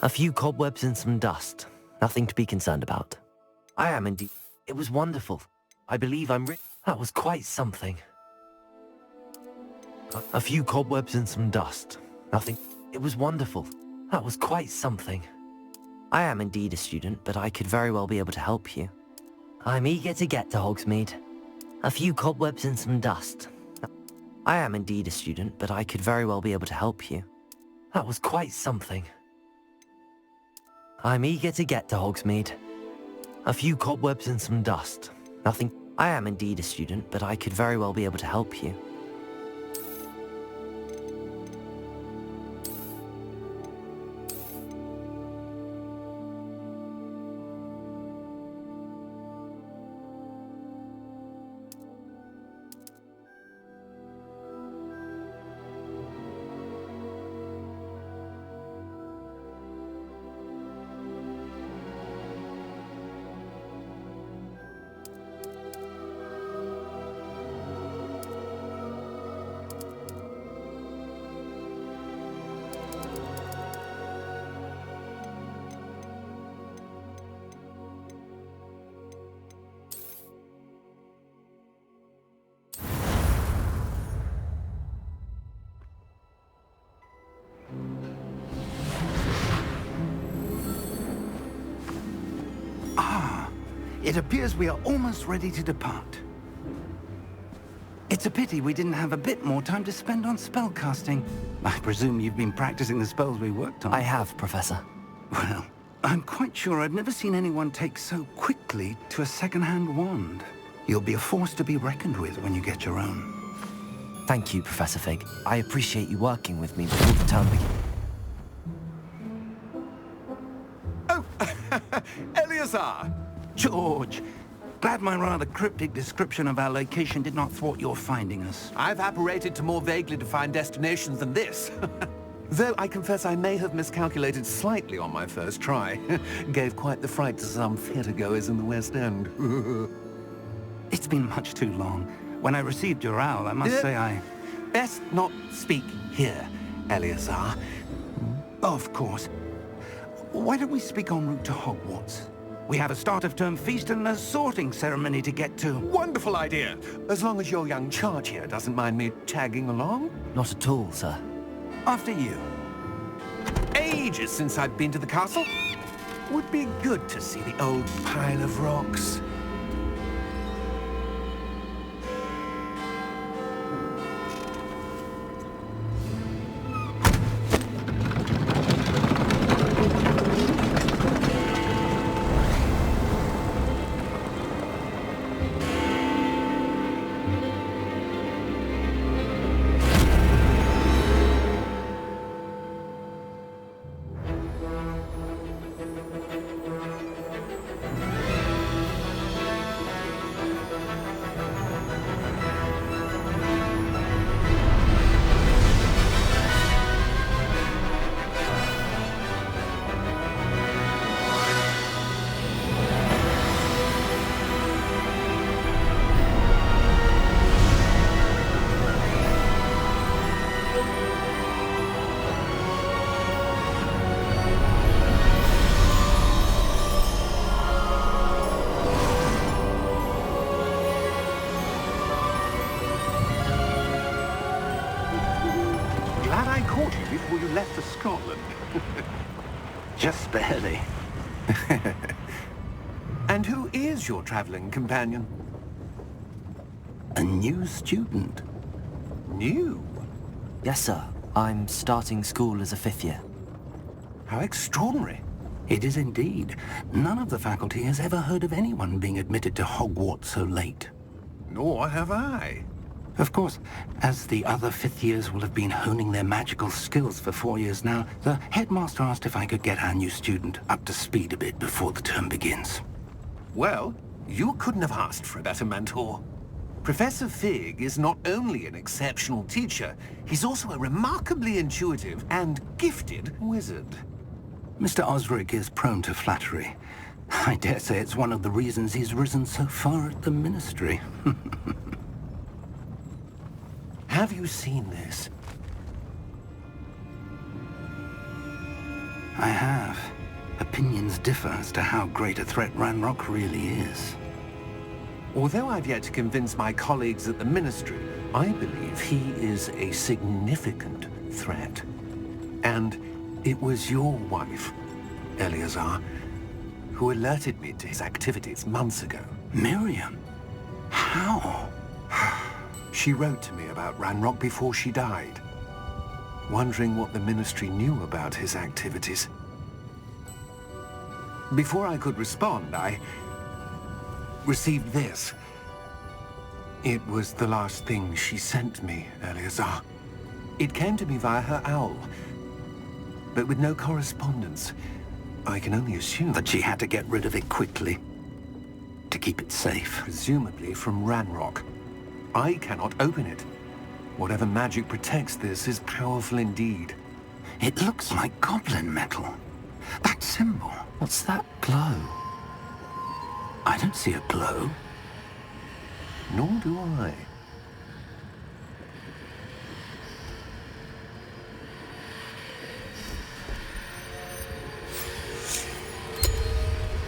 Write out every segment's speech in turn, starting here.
A few cobwebs and some dust. Nothing to be concerned about. I am indeed. It was wonderful. I believe that was quite something. A few cobwebs and some dust. Nothing. It was wonderful. That was quite something. I am indeed a student, but I could very well be able to help you. I'm eager to get to Hogsmeade. A few cobwebs and some dust. I am indeed a student, but I could very well be able to help you. That was quite something. I'm eager to get to Hogsmeade. A few cobwebs and some dust. Nothing. I am indeed a student, but I could very well be able to help you. It appears we are almost ready to depart. It's a pity we didn't have a bit more time to spend on spellcasting. I presume you've been practicing the spells we worked on. I have, Professor. Well, I'm quite sure I've never seen anyone take so quickly to a second-hand wand. You'll be a force to be reckoned with when you get your own. Thank you, Professor Fig. I appreciate you working with me before the term begins. Oh, Eleazar! George, glad my rather cryptic description of our location did not thwart your finding us. I've apparated to more vaguely defined destinations than this. Though I confess I may have miscalculated slightly on my first try. Gave quite the fright to some theatre-goers in the West End. It's been much too long. When I received your owl, I must say I... Best not speak here, Eleazar. Of course. Why don't we speak en route to Hogwarts? We have a start-of-term feast and a sorting ceremony to get to. Wonderful idea! As long as your young charge here doesn't mind me tagging along. Not at all, sir. After you. Ages since I've been to the castle. Would be good to see the old pile of rocks. Before you left for Scotland. Just barely. And who is your traveling companion? A new student. New? Yes, sir. I'm starting school as a 5th year. How extraordinary. It is indeed. None of the faculty has ever heard of anyone being admitted to Hogwarts so late. Nor have I. Of course, as the other 5th years will have been honing their magical skills for 4 years now, the headmaster asked if I could get our new student up to speed a bit before the term begins. Well, you couldn't have asked for a better mentor. Professor Fig is not only an exceptional teacher, he's also a remarkably intuitive and gifted wizard. Mr. Osric is prone to flattery. I dare say it's one of the reasons he's risen so far at the Ministry. Have you seen this? I have. Opinions differ as to how great a threat Ranrock really is. Although I've yet to convince my colleagues at the Ministry, I believe he is a significant threat. And it was your wife, Eleazar, who alerted me to his activities months ago. Miriam? How? She wrote to me about Ranrock before she died, wondering what the Ministry knew about his activities. Before I could respond, I received this. It was the last thing she sent me, Eleazar. It came to me via her owl, but with no correspondence. I can only assume That she had to get rid of it quickly to keep it safe. presumably from Ranrock. I cannot open it. Whatever magic protects this is powerful indeed. It looks like goblin metal. That symbol. What's that glow? I don't see a glow. Nor do I.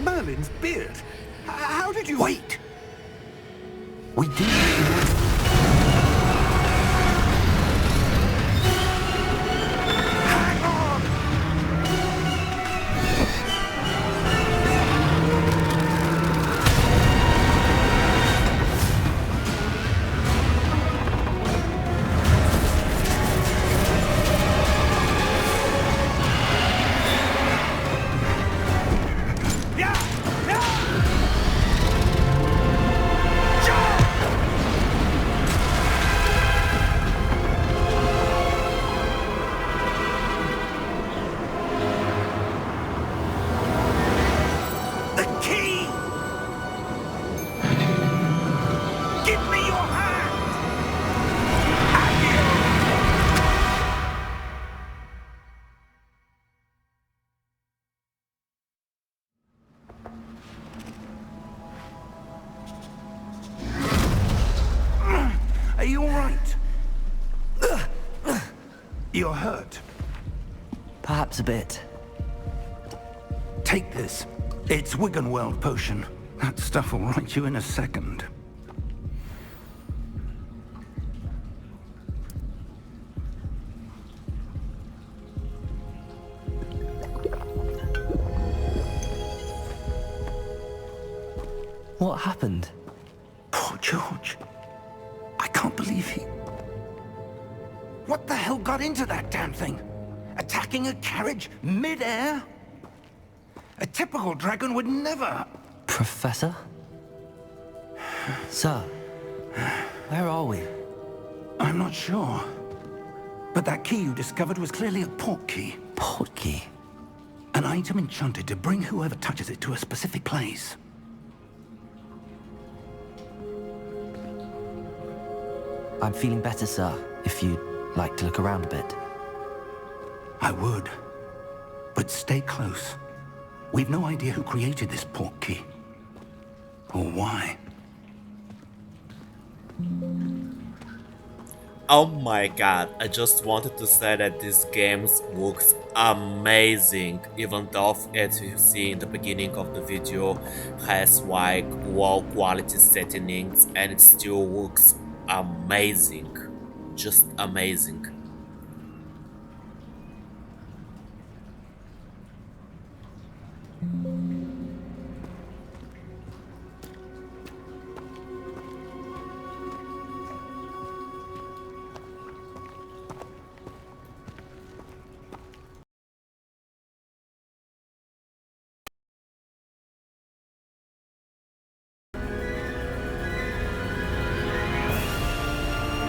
Merlin's beard? How did you... Wait! We do... Hang on! The key! Give me your hand! Are you all right? You're hurt. Perhaps a bit. Take this. It's Wiggenweld potion. That stuff will right you in a second. What happened? Poor George. I can't believe he... What the hell got into that damn thing? Attacking a carriage mid-air? A typical dragon would never... Professor? Sir, where are we? I'm not sure. But that key you discovered was clearly a port key. Port key? An item enchanted to bring whoever touches it to a specific place. I'm feeling better, sir, if you'd like to look around a bit. I would. But stay close. We've no idea who created this port key. Or why. Oh my god, I just wanted to say that this game looks amazing, even though as you see in the beginning of the video has like low quality settings, and it still looks amazing, just amazing.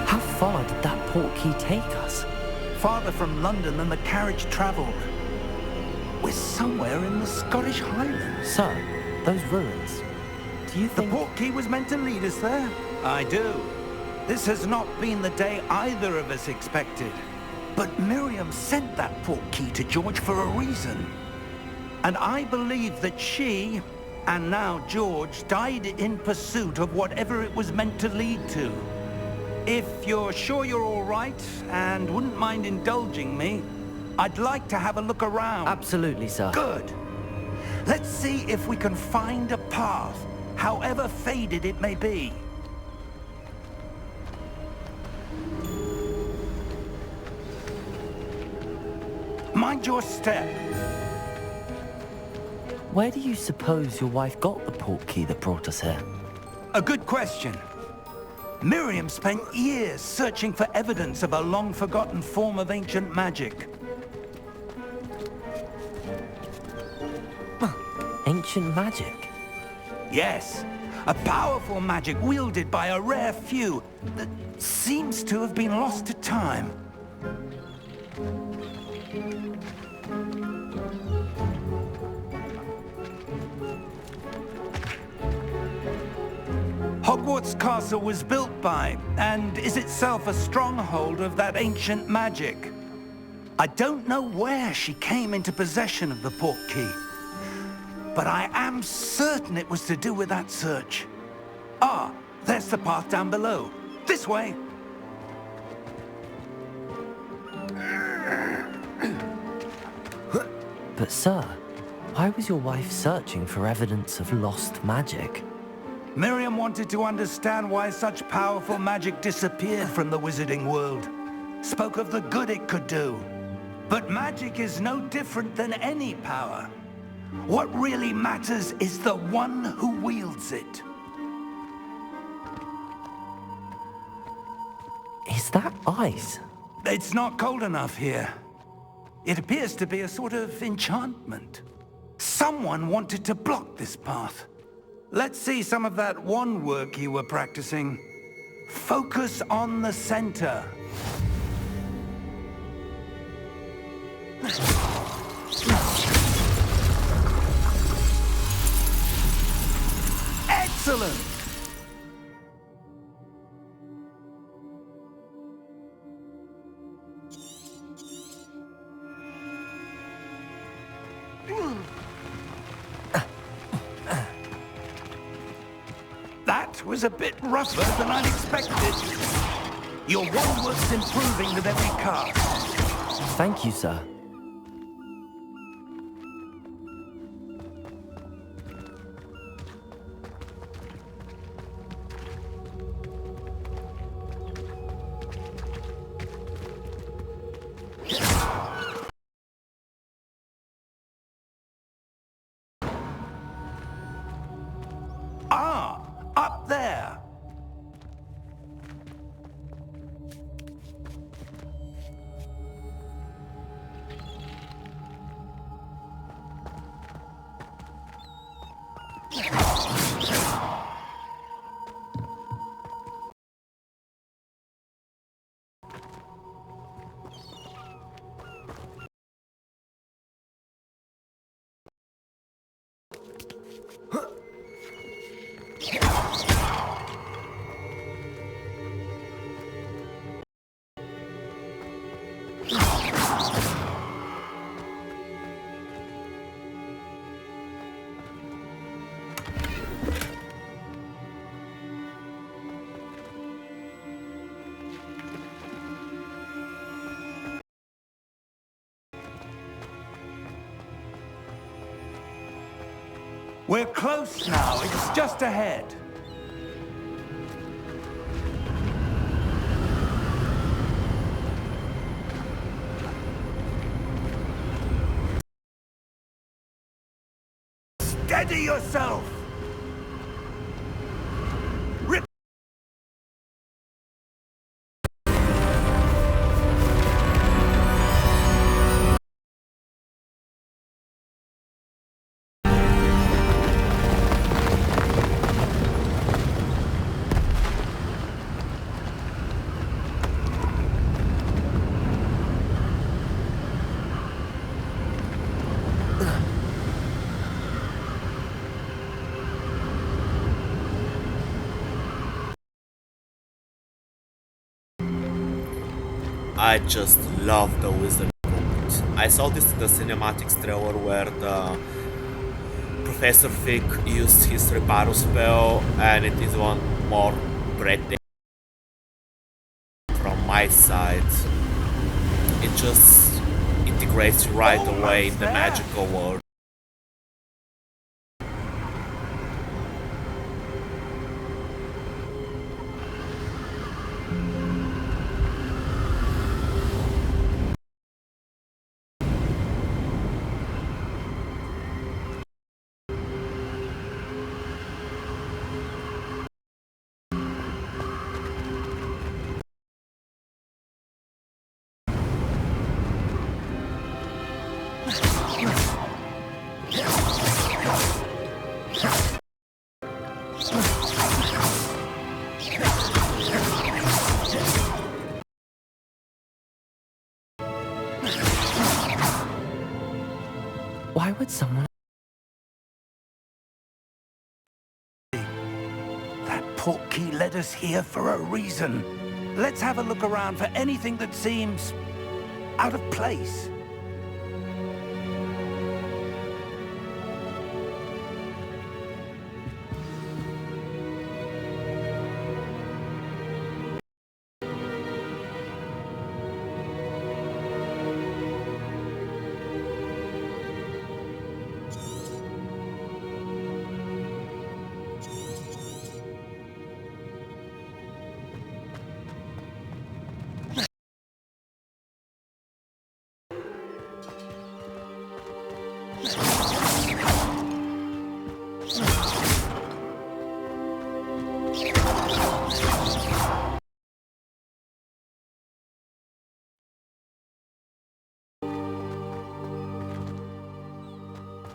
How far did that port key take us? Farther from London than the carriage travelled. We're somewhere in the Scottish Highlands. Sir, those ruins. Do you The think... port key was meant to lead us there? I do. This has not been the day either of us expected. But Miriam sent that port key to George for a reason. And I believe that she, and now George, died in pursuit of whatever it was meant to lead to. If you're sure you're all right and wouldn't mind indulging me, I'd like to have a look around. Absolutely, sir. Good. Let's see if we can find a path, however faded it may be. Mind your step. Where do you suppose your wife got the portkey that brought us here? A good question. Miriam spent years searching for evidence of a long-forgotten form of ancient magic. Ancient magic? Yes, a powerful magic wielded by a rare few that seems to have been lost to time. Hogwarts Castle was built by, and is itself a stronghold of that ancient magic. I don't know where she came into possession of the portkey, but I am certain it was to do with that search. Ah, there's the path down below. This way. But sir, why was your wife searching for evidence of lost magic? Miriam wanted to understand why such powerful magic disappeared from the wizarding world. Spoke of the good it could do. But magic is no different than any power. What really matters is the one who wields it. Is that ice? It's not cold enough here. It appears to be a sort of enchantment. Someone wanted to block this path. Let's see some of that wand work you were practicing. Focus on the center. Excellent! That was a bit rougher than I'd expected. Your wand work's improving with every cast. Thank you, sir. Ah, up there. We're close now. It's just ahead. Steady yourself! Rip! I just love the wizard book. I saw this in the cinematics trailer where the Professor Fig used his reparo spell, and it is one more breathtaking from my side. It integrates you right away in the there. magical world. Why would someone... That portkey led us here for a reason. Let's have a look around for anything that seems out of place.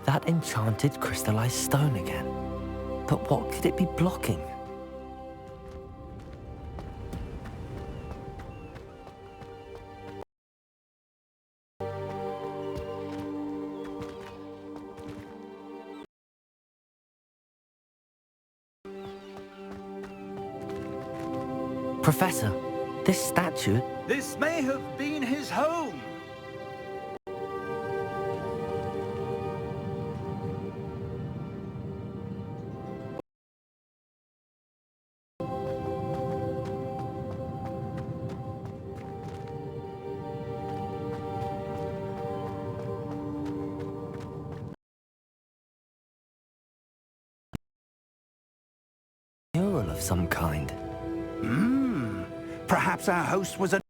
That enchanted crystallized stone again. But what could it be blocking? Professor, this statue... This may have been his home. mural of some kind. Perhaps our host was a...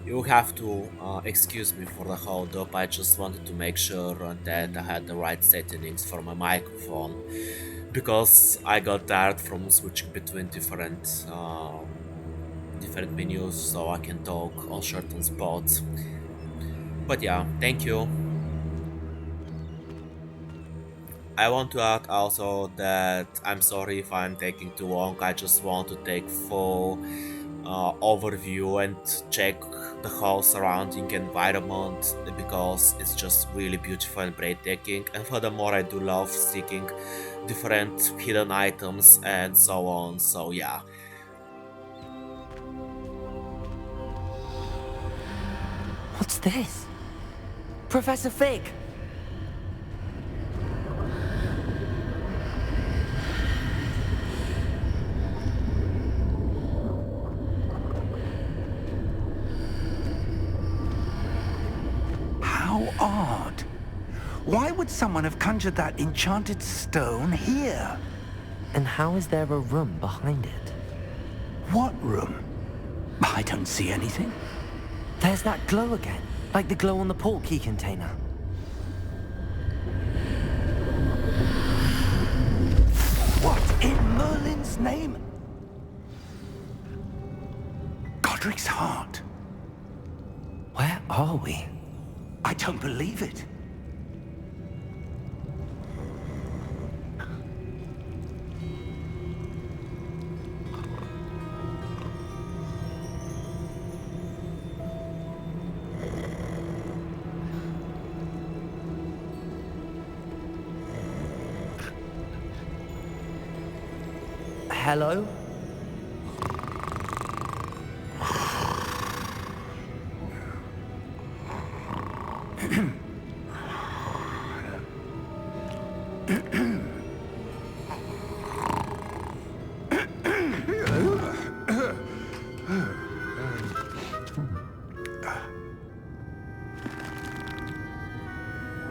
You have to excuse me for the hold up. I just wanted to make sure that I had the right settings for my microphone because I got tired from switching between different menus so I can talk on certain spots. But yeah, thank you. I want to add also that I'm sorry if I'm taking too long. I just want to take full overview and check the whole surrounding environment because it's just really beautiful and breathtaking. And furthermore, I do love seeking different hidden items and so on. So yeah. What's this? Professor Fig! How odd. Why would someone have conjured that enchanted stone here? And how is there a room behind it? What room? I don't see anything. There's that glow again, like the glow on the portkey container. What in Merlin's name? Godric's heart. Where are we? I don't believe it. Hello?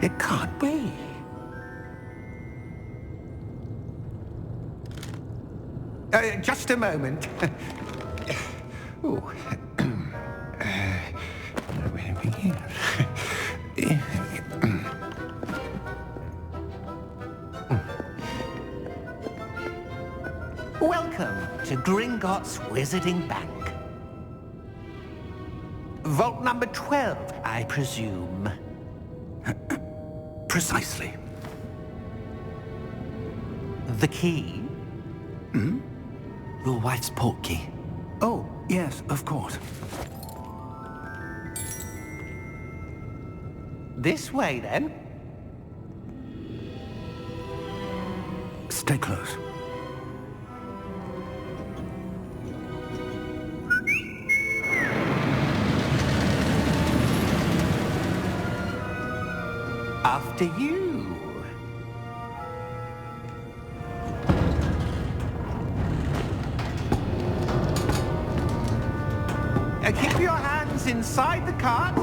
It can't be. Just a moment. Ooh. Welcome to Gringotts Wizarding Bank. Vault number 12, I presume. Precisely. The key? Hmm? Your wife's portkey. Oh, yes, of course. This way, then. Stay close. After you. Keep your hands inside the cart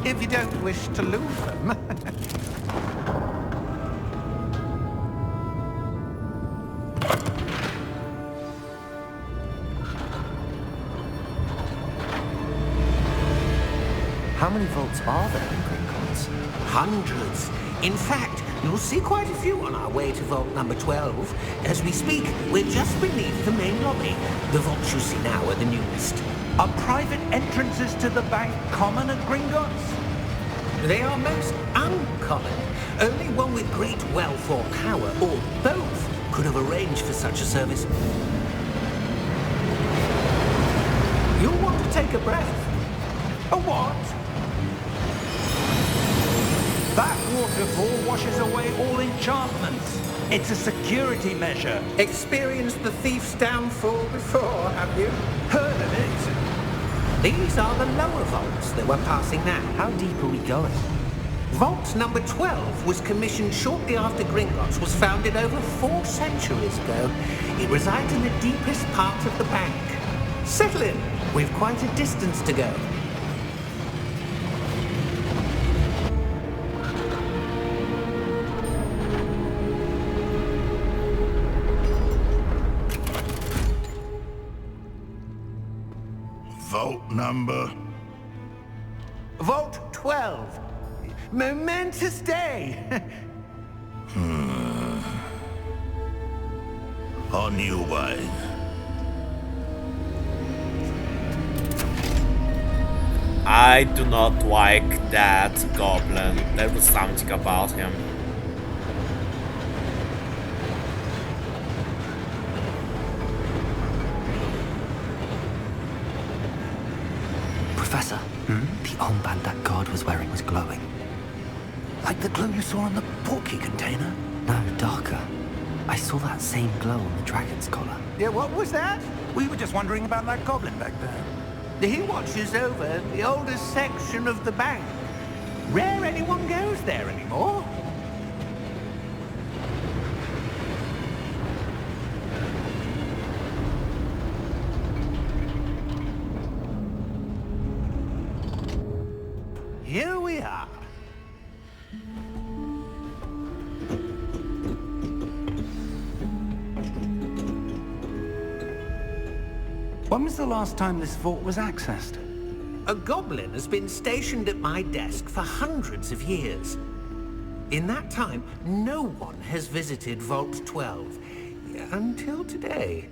if you don't wish to lose them. How many vaults are there in Gringotts? Hundreds. In fact, you'll see quite a few on our way to vault number 12. As we speak, we're just beneath the main lobby. The vaults you see now are the newest. Are private entrances to the bank common at Gringotts? They are most uncommon. Only one with great wealth or power, or both, could have arranged for such a service. You'll want to take a breath. A what? That waterfall washes away all enchantments. It's a security measure. Experienced the thief's downfall before, have you? Heard of it? These are the lower vaults that we're passing now. How deep are we going? Vault number 12 was commissioned shortly after Gringotts was founded over 4 centuries ago. It resides in the deepest part of the bank. Settle in. We've quite a distance to go. Vault number? Vault 12. Momentous day. On your way. I do not like that goblin. There was something about him. Professor, the armband that guard was wearing was glowing. Like the glow you saw on the portkey container? No, darker. I saw that same glow on the dragon's collar. Yeah, what was that? We were just wondering about that goblin back there. He watches over the oldest section of the bank. Rare anyone goes there anymore. Here we are. When was the last time this vault was accessed? A goblin has been stationed at my desk for hundreds of years. In that time, no one has visited Vault 12. Until today.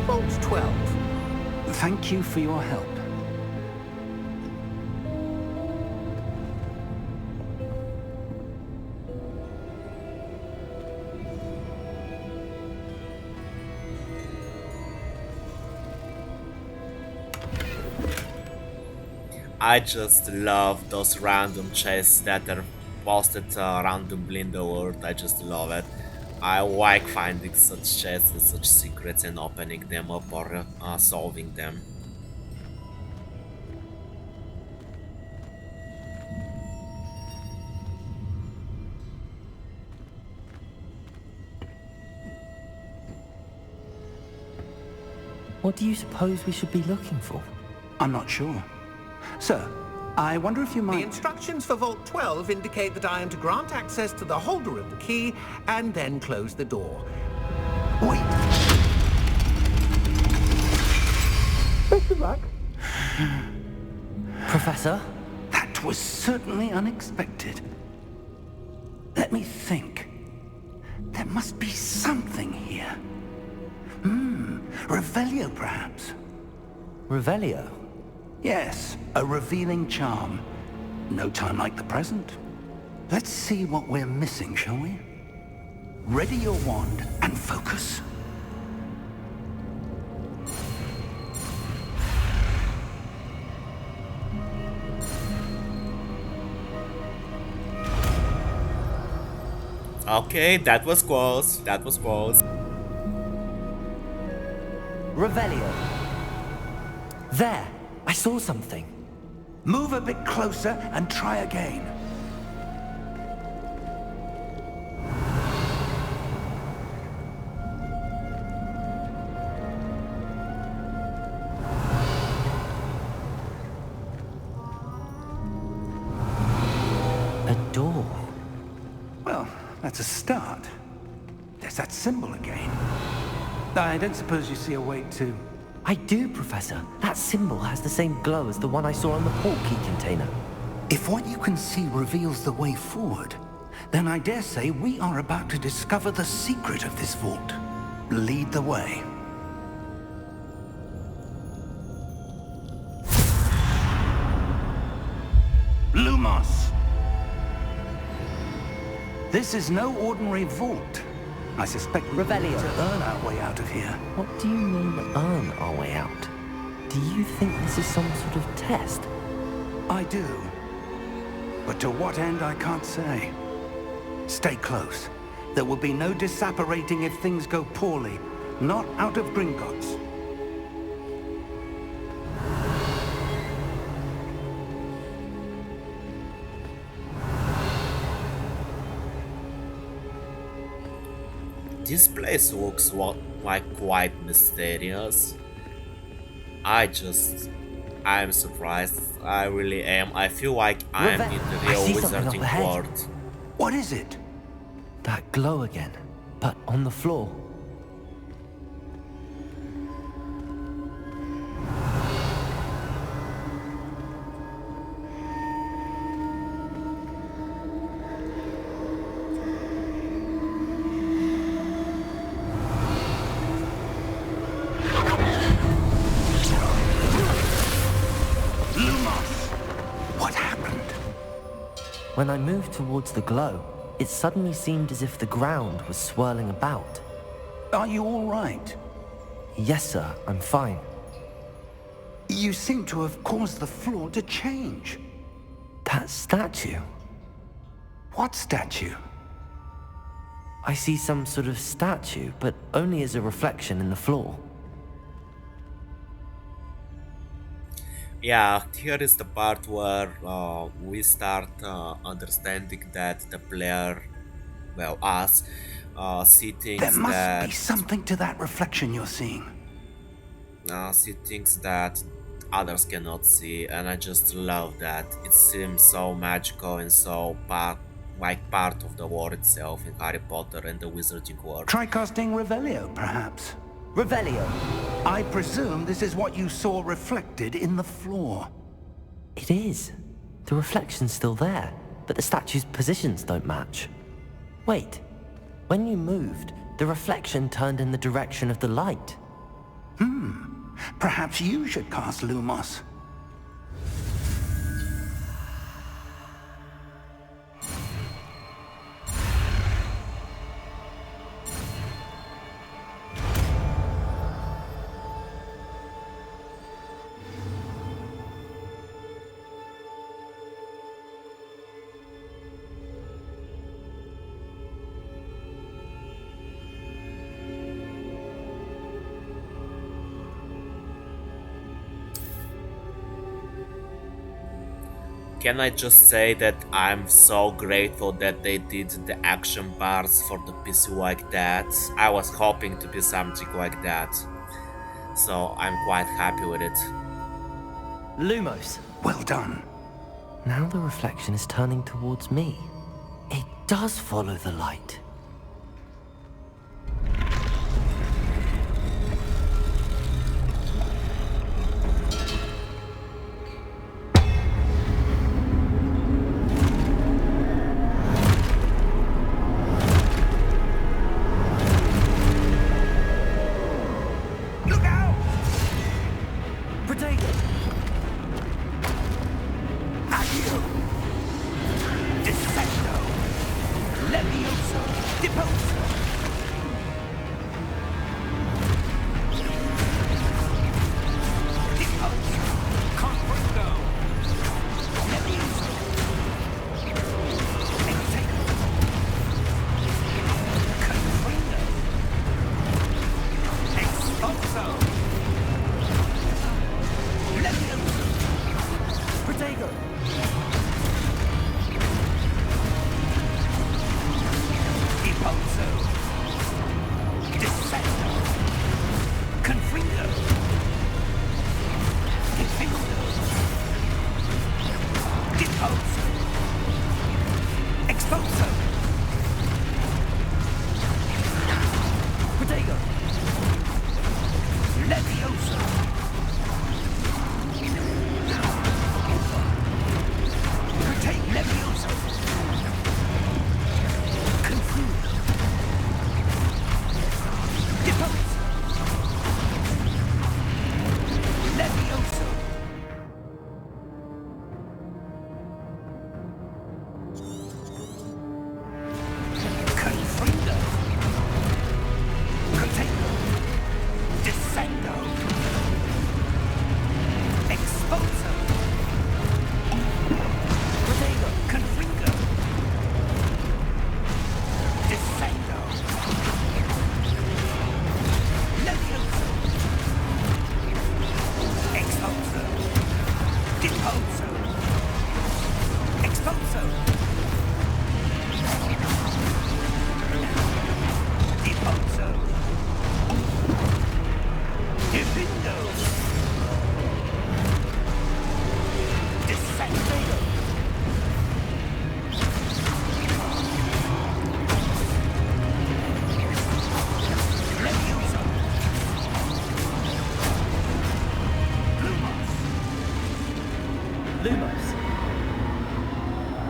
Vault 12. Thank you for your help. I just love those random chests that are posted randomly in the world. I just love it. I like finding such chests and such secrets and opening them up or solving them. What do you suppose we should be looking for? I'm not sure. Sir, I wonder if you The might... instructions for Vault 12 indicate that I am to grant access to the holder of the key and then close the door. Wait! Good luck. Professor? That was certainly unexpected. Let me think. There must be something here. Revelio, perhaps? Revelio? Yes, a revealing charm. No time like the present. Let's see what we're missing, shall we? Ready your wand and focus. Okay, that was close. That was close. Revelio. There! I saw something. Move a bit closer and try again. A door. Well, that's a start. There's that symbol again. I don't suppose you see a way to... I do, Professor. That symbol has the same glow as the one I saw on the port key container. If what you can see reveals the way forward, then I dare say we are about to discover the secret of this vault. Lead the way. Lumos! This is no ordinary vault. I suspect we're going Revelio. to earn our way out of here. What do you mean, earn our way out? Do you think this is some sort of test? I do. But to what end, I can't say. Stay close. There will be no disapparating if things go poorly. Not out of Gringotts. This place looks like quite mysterious. I'm surprised. I really am. I feel like I'm in the I real see something up wizarding ahead. world. What is it? That glow again, but on the floor. Lumos! What happened? When I moved towards the glow, it suddenly seemed as if the ground was swirling about. Are you all right? Yes, sir, I'm fine. You seem to have caused the floor to change. That statue. What statue? I see some sort of statue, but only as a reflection in the floor. Yeah, here is the part where we start understanding that the player, well, us, see things There must that be something to that reflection you're seeing. see things that others cannot see, and I just love that. It seems so magical and so part of the world itself in Harry Potter and the wizarding world. Try casting Revelio, perhaps. Revelio. I presume this is what you saw reflected in the floor. It is. The reflection's still there, but the statue's positions don't match. Wait. When you moved, the reflection turned in the direction of the light. Perhaps you should cast Lumos. Can I just say that I'm so grateful that they did the action bars for the PC like that. I was hoping to be something like that, so I'm quite happy with it. Lumos. Well done. Now the reflection is turning towards me. It does follow the light.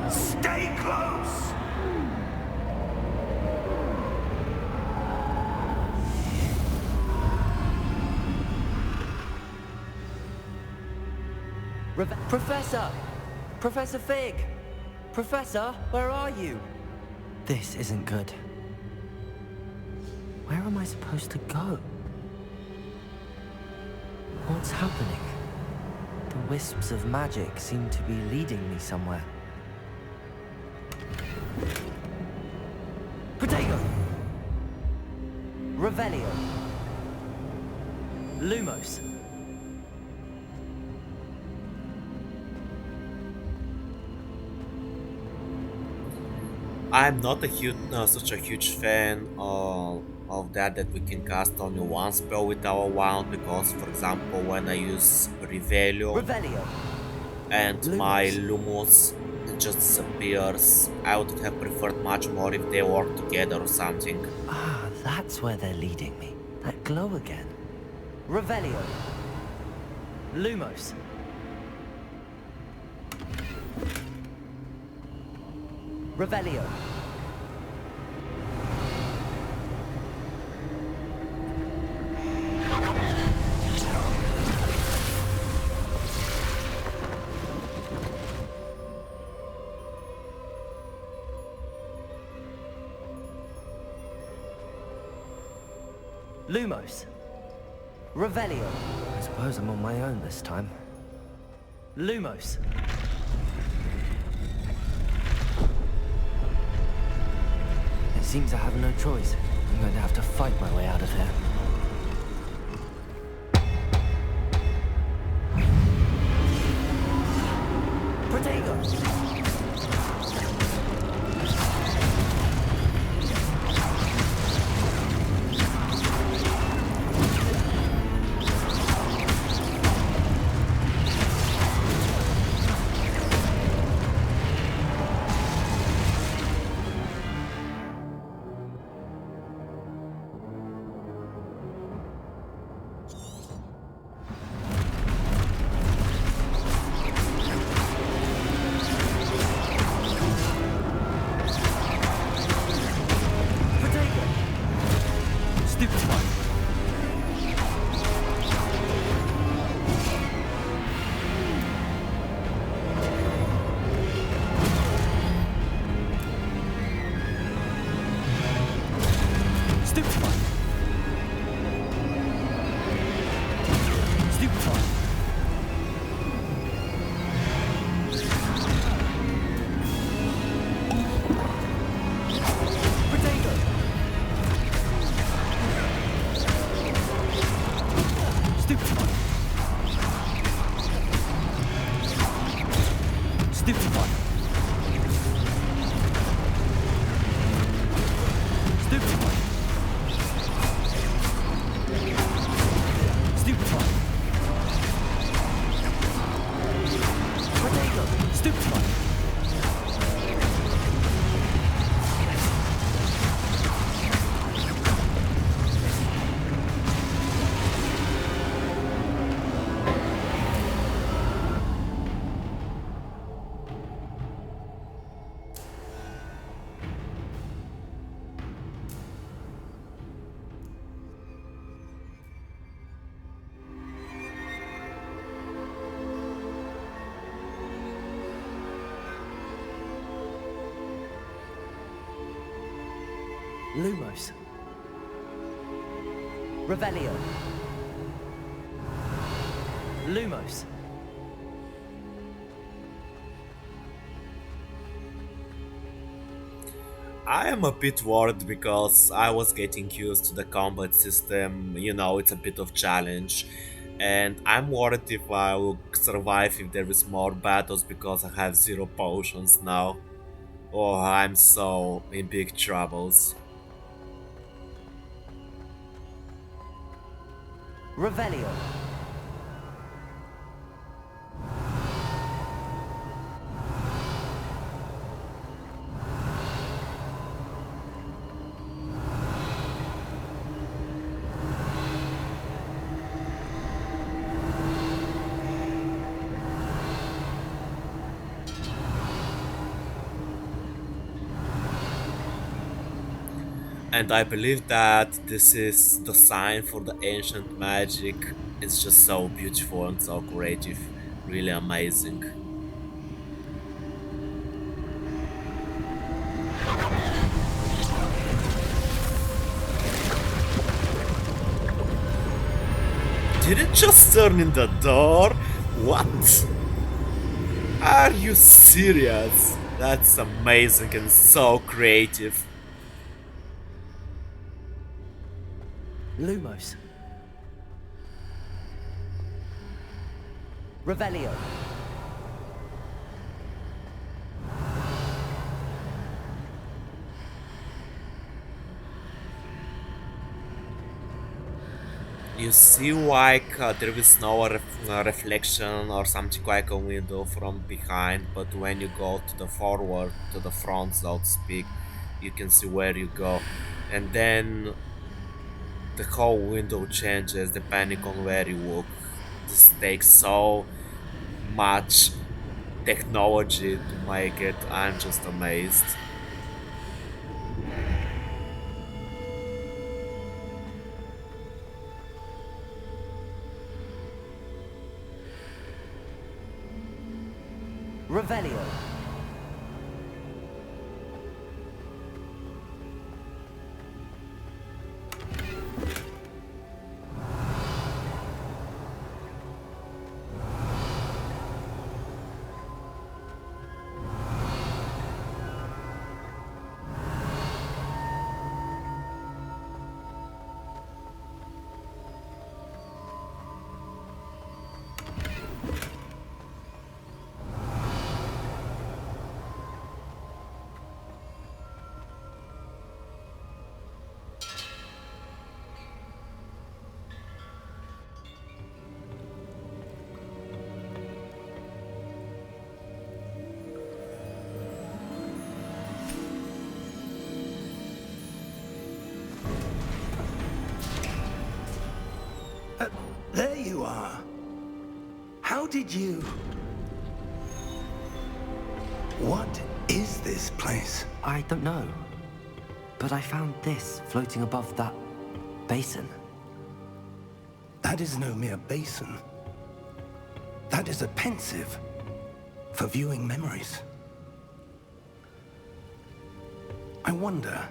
Stay close! Professor! Professor Fig! Professor, where are you? This isn't good. Where am I supposed to go? What's happening? The wisps of magic seem to be leading me somewhere. Protego! Revelio! Lumos! I'm not such a huge fan of that we can cast only one spell with our wand because, for example, when I use Revelio Revelio. and my Lumos. Lumos just disappears, I would have preferred much more if they work together or something. Ah, that's where they're leading me. That glow again. Revelio. Lumos. Revelio. Lumos. Revelio. I suppose I'm on my own this time. Lumos. It seems I have no choice. I'm going to have to fight my way out of here. Protego! Lumos. Revelio. Lumos. I am a bit worried because I was getting used to the combat system, you know, it's a bit of challenge. And I'm worried if I will survive if there is more battles because I have 0 potions now. Oh, I'm so in big troubles. Revelio. And I believe that this is the sign for the ancient magic. It's just so beautiful and so creative, really amazing. Did it just turn in the door? What? Are you serious? That's amazing and so creative. Lumos. Revelio. You see like there is no reflection or something like a window from behind, but when you go to the forward, to the front, so to speak, you can see where you go. And then the whole window changes depending on where you look. This takes so much technology to make it. I'm just amazed. Revelio. There you are. How did you... What is this place? I don't know. But I found this floating above that basin. That is no mere basin. That is a pensive for viewing memories. I wonder...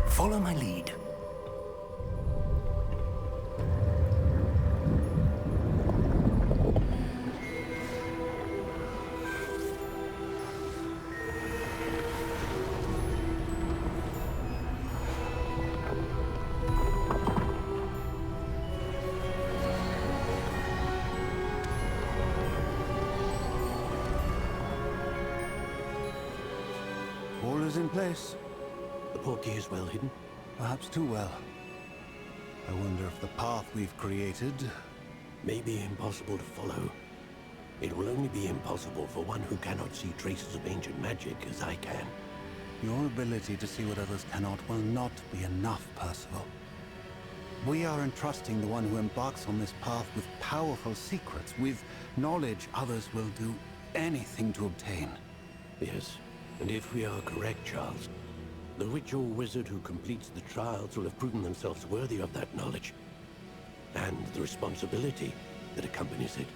Follow my lead. All is in place. The portkey is well hidden. Perhaps too well. I wonder if the path we've created... May be impossible to follow. It will only be impossible for one who cannot see traces of ancient magic as I can. Your ability to see what others cannot will not be enough, Percival. We are entrusting the one who embarks on this path with powerful secrets, with knowledge others will do anything to obtain. Yes, and if we are correct, Charles, the witch or wizard who completes the trials will have proven themselves worthy of that knowledge, and the responsibility that accompanies it.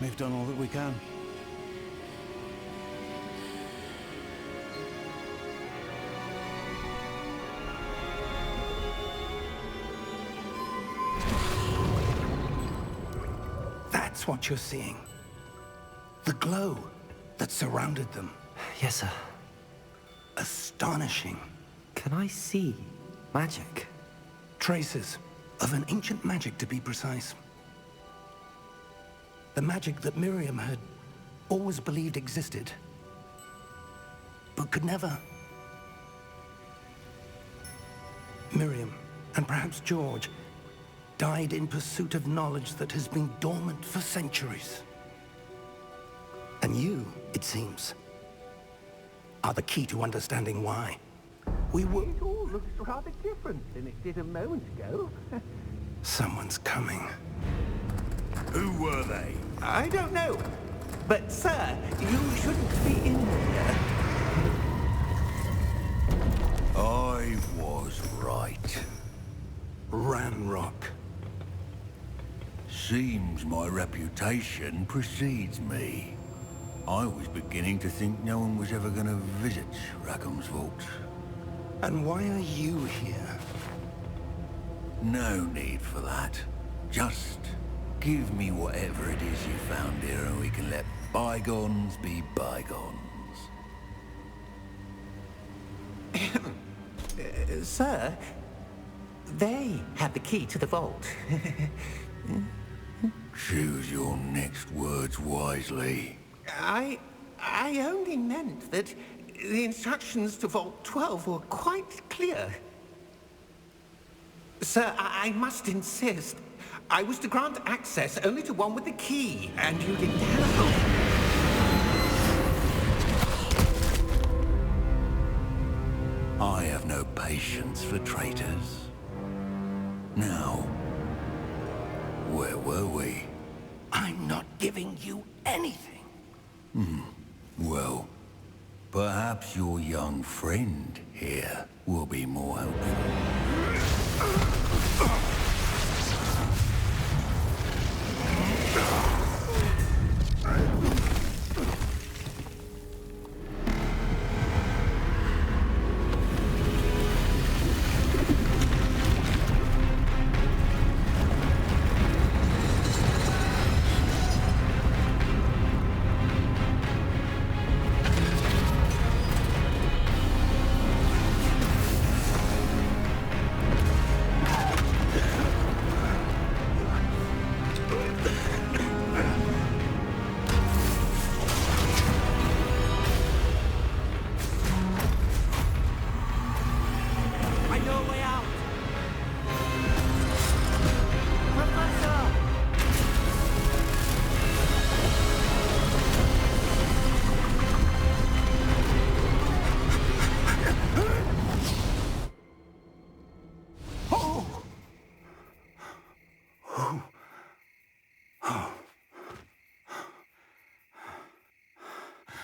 We've done all that we can. That's what you're seeing. The glow that surrounded them. Yes, sir. Astonishing. Can I see magic? Traces of an ancient magic, to be precise. The magic that Miriam had always believed existed, but could never. Miriam, and perhaps George, died in pursuit of knowledge that has been dormant for centuries. And you, it seems, are the key to understanding why. We were... It all looks rather different than it did a moment ago. Someone's coming. Who were they? I don't know. But, sir, you shouldn't be in here. I was right. Ranrock. Seems my reputation precedes me. I was beginning to think no one was ever going to visit Rackham's vault. And why are you here? No need for that. Just give me whatever it is you found here and we can let bygones be bygones. Sir, They had the key to the vault. Choose your next words wisely. I only meant that the instructions to Vault 12 were quite clear. Sir, I must insist. I was to grant access only to one with the key, and you didn't have. I have no patience for traitors. Now, where were we? I'm not giving you anything. Well, perhaps your young friend here will be more helpful.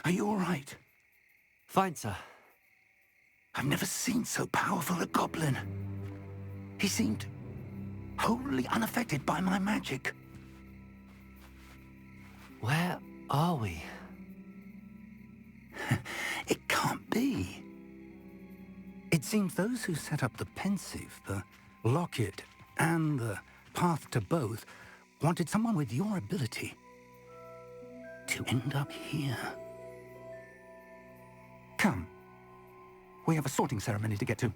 Are you all right? Fine, sir. I've never seen so powerful a goblin. He seemed wholly unaffected by my magic. Where are we? It can't be. It seems those who set up the pensive, the locket, and the path to both wanted someone with your ability to end up here. Come. We have a sorting ceremony to get to.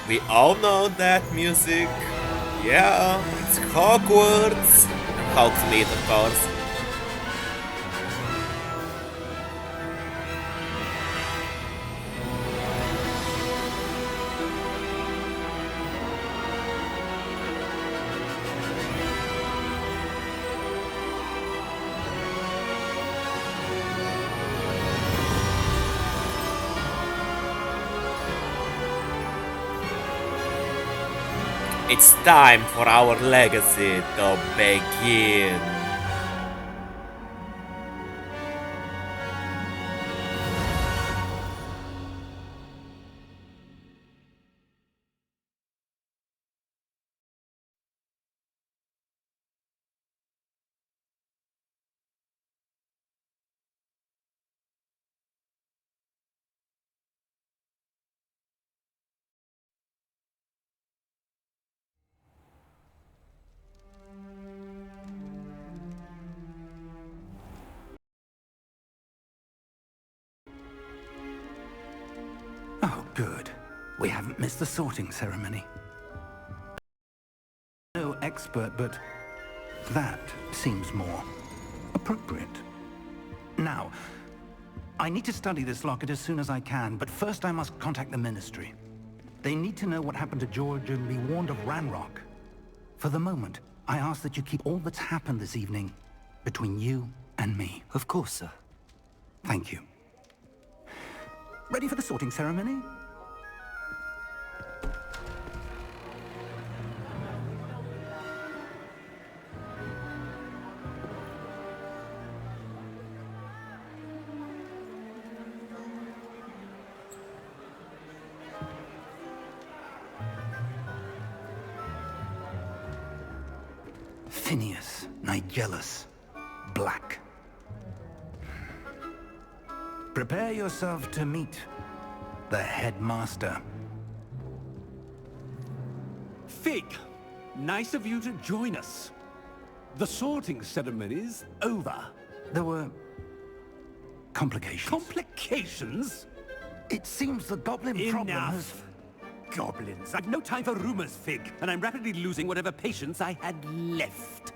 We all know that music. Yeah, it's Hogwarts. Hogsmeade, of course. It's time for our legacy to begin. Oh, good. We haven't missed the sorting ceremony. No expert, but that seems more appropriate. Now, I need to study this locket as soon as I can, but first I must contact the Ministry. They need to know what happened to George and be warned of Ranrock. For the moment, I ask that you keep all that's happened this evening between you and me. Of course, sir. Thank you. Ready for the sorting ceremony? Phineas, Nigellus, Black. Prepare yourself to meet the headmaster. Fig, Nice of you to join us. The sorting ceremony's over. There were complications. Complications? It seems the goblin problem has... Enough! Goblins. I've no time for rumors, Fig, and I'm rapidly losing whatever patience I had left.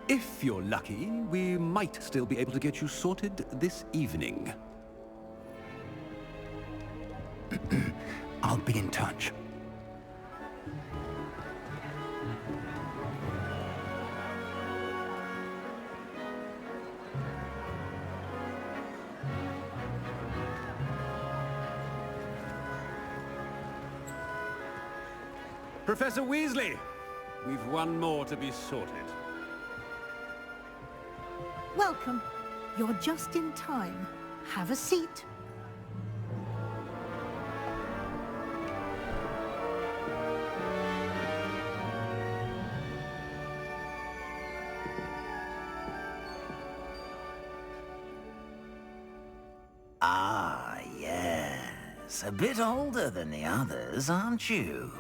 If you're lucky, we might still be able to get you sorted this evening. I'll be in touch. Professor Weasley, we've one more to be sorted. Welcome. You're just in time. Have a seat. Ah, yes. A bit older than the others, aren't you?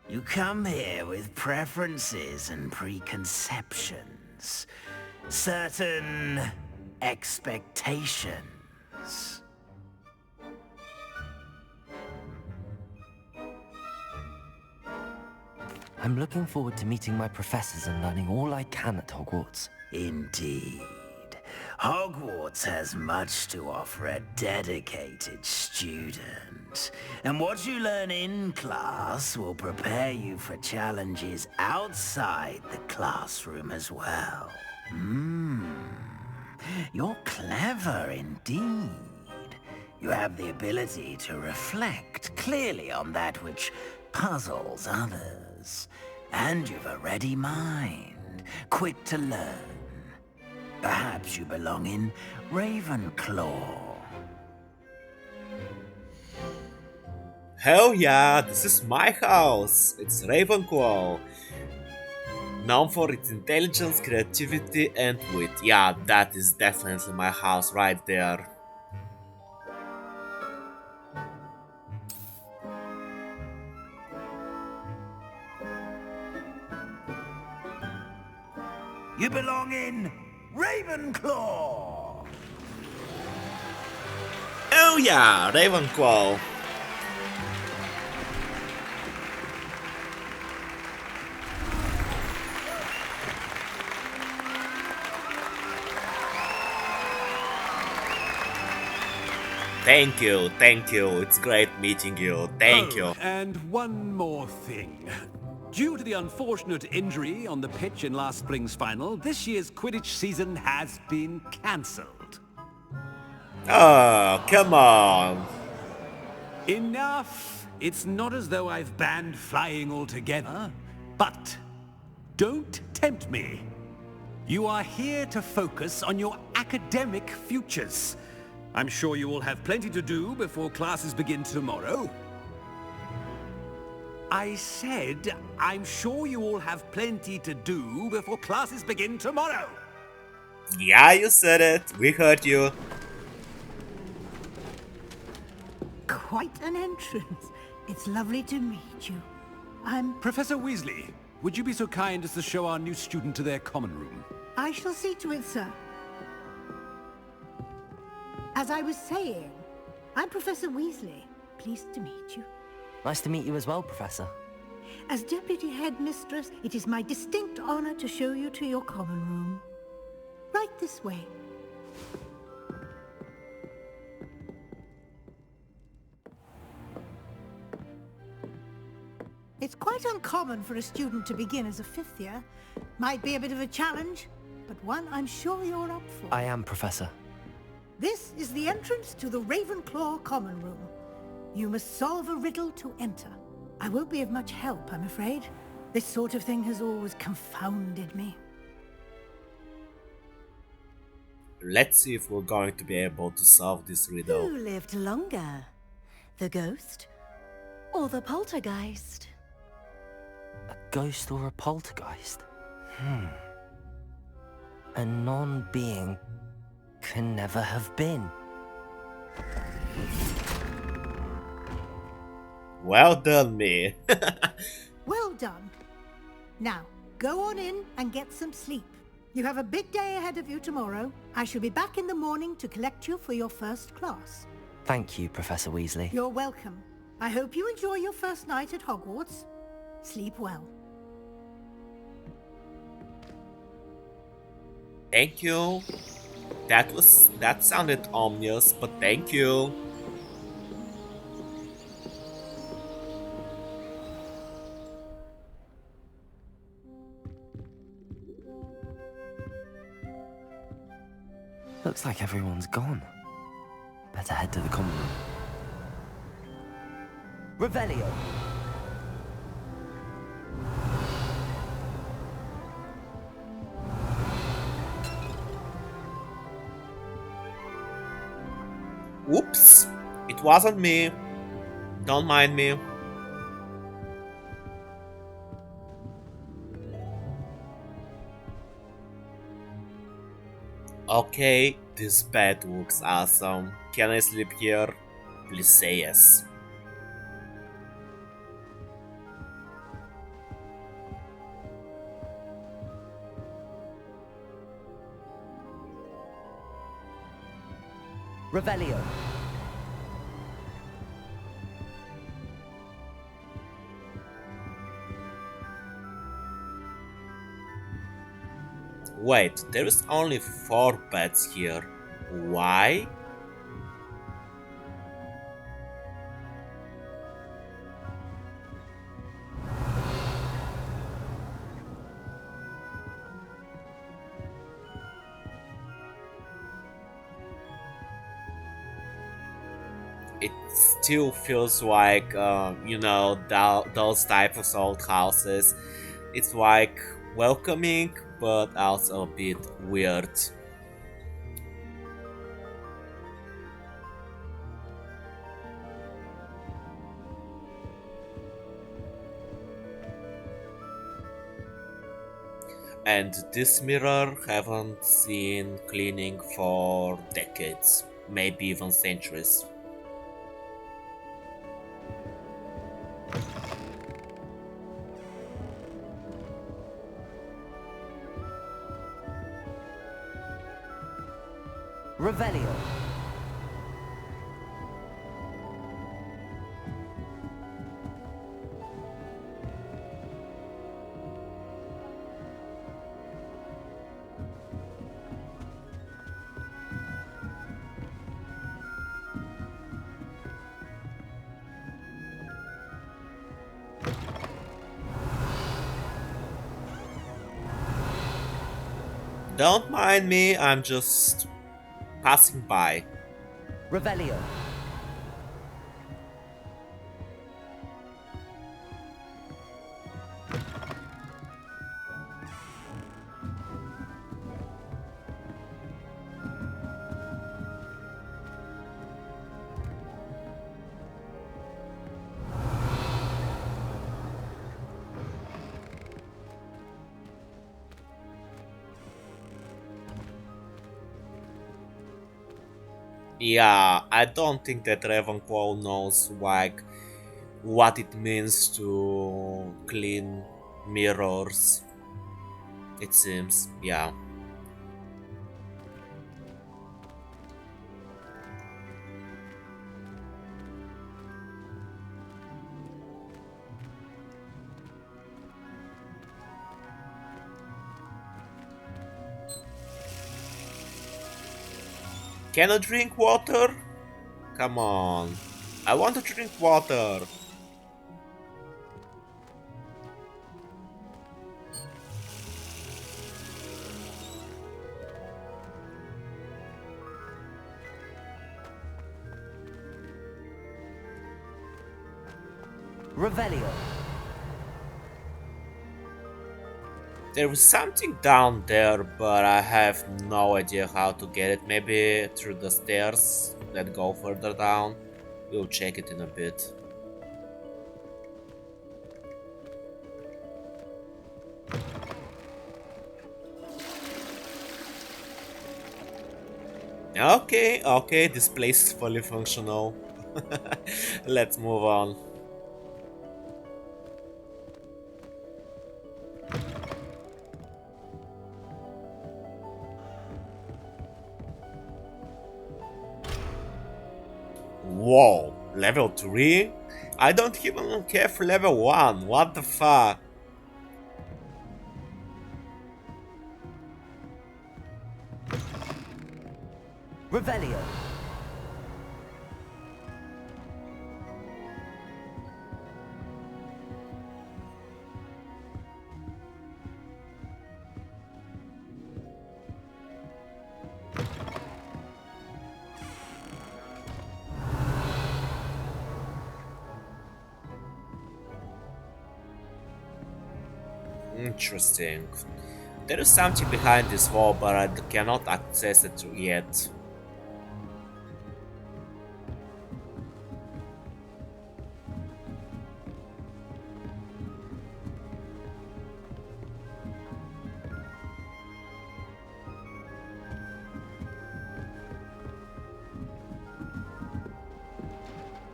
You come here with preferences and preconceptions. Certain expectations. I'm looking forward to meeting my professors and learning all I can at Hogwarts. Indeed. Hogwarts has much to offer a dedicated student. And what you learn in class will prepare you for challenges outside the classroom as well. You're clever indeed. You have the ability to reflect clearly on that which puzzles others. And you've a ready mind, quick to learn. Perhaps you belong in Ravenclaw. Hell yeah, this is my house! It's Ravenclaw. Known for its intelligence, creativity and wit. Yeah, that is definitely my house right there. You belong in Ravenclaw! Oh yeah, Ravenclaw. Thank you, it's great meeting you, thank you. And one more thing. Due to the unfortunate injury on the pitch in last spring's final, this year's Quidditch season has been cancelled. Oh, come on. Enough! It's not as though I've banned flying altogether, but don't tempt me. You are here to focus on your academic futures. I'm sure you will have plenty to do before classes begin tomorrow. I said, I'm sure you all have plenty to do before classes begin tomorrow. Yeah, you said it. We heard you. Quite an entrance. It's lovely to meet you. I'm... Professor Weasley, would you be so kind as to show our new student to their common room? I shall see to it, sir. As I was saying, I'm Professor Weasley. Pleased to meet you. Nice to meet you as well, Professor. As Deputy Headmistress, it is my distinct honor to show you to your common room. Right this way. It's quite uncommon for a student to begin as a fifth year. Might be a bit of a challenge, but one I'm sure you're up for. I am, Professor. This is the entrance to the Ravenclaw common room. You must solve a riddle to enter. I won't be of much help, I'm afraid. This sort of thing has always confounded me. Let's see if we're going to be able to solve this riddle. Who lived longer? The ghost or the poltergeist? A ghost or a poltergeist? A non-being can never have been. Well done, me. Well done. Now, go on in and get some sleep. You have a big day ahead of you tomorrow. I shall be back in the morning to collect you for your first class. Thank you, Professor Weasley. You're welcome. I hope you enjoy your first night at Hogwarts. Sleep well. Thank you. That sounded ominous, but thank you. Looks like everyone's gone. Better head to the common room. Revelio. Whoops! It wasn't me. Don't mind me. Okay, this bed looks awesome. Can I sleep here? Please say yes. Revelio. Wait, there is only 4 beds here. Why? It still feels like, you know, those type of old houses. It's like welcoming, but also a bit weird. And this mirror haven't seen cleaning for decades, maybe even centuries. Revelio. Don't mind me, I'm just passing by. Revelio. Yeah, I don't think that Ravenclaw knows like what it means to clean mirrors. It seems, yeah. Can I drink water? Come on. I want to drink water. Revelio. There is something down there, but I have no idea how to get it. Maybe through the stairs that go further down. We'll check it in a bit. Okay, this place is fully functional. Let's move on. Whoa, level 3? I don't even have level 1, what the fuck? Revelio. Interesting. There is something behind this wall, but I cannot access it yet.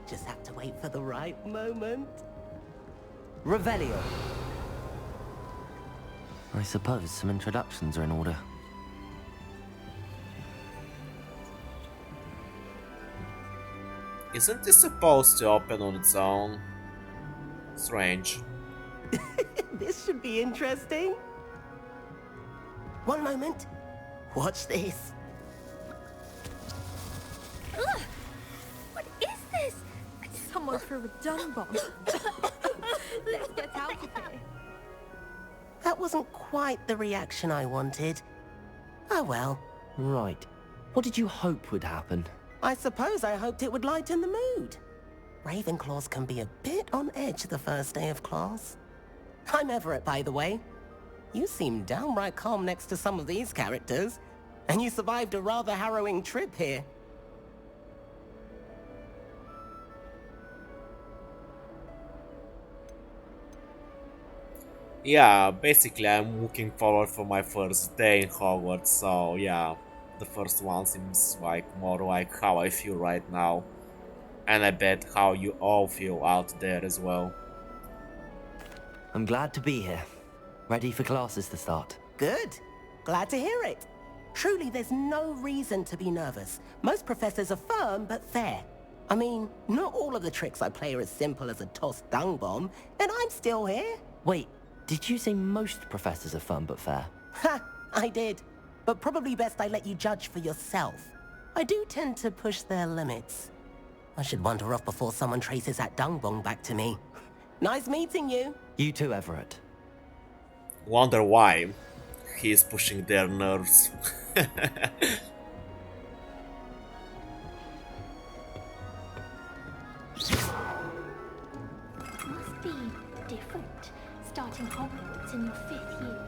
Just have to wait for the right moment. Revelio. I suppose some introductions are in order. Isn't this supposed to open on its own? Strange. This should be interesting. One moment. Watch this. Ugh! What is this? Someone threw a dung bomb. Let's get out of here. That wasn't quite the reaction I wanted. Oh well. Right. What did you hope would happen? I suppose I hoped it would lighten the mood. Ravenclaws can be a bit on edge the first day of class. I'm Everett, by the way. You seem downright calm next to some of these characters, and you survived a rather harrowing trip here. Yeah, basically I'm looking forward for my first day in Hogwarts, so yeah, the first one seems like more like how I feel right now. And I bet how you all feel out there as well. I'm glad to be here. Ready for classes to start. Good. Glad to hear it. Truly, there's no reason to be nervous. Most professors are firm but fair. I mean, not all of the tricks I play are as simple as a tossed dung bomb, and I'm still here. Wait, did you say most professors are fun but fair? Ha! I did. But probably best I let you judge for yourself. I do tend to push their limits. I should wander off before someone traces that dung bomb back to me. Nice meeting you. You too, Everett. Wonder why he is pushing their nerves. Must be different, starting Hogwarts in your 5th year.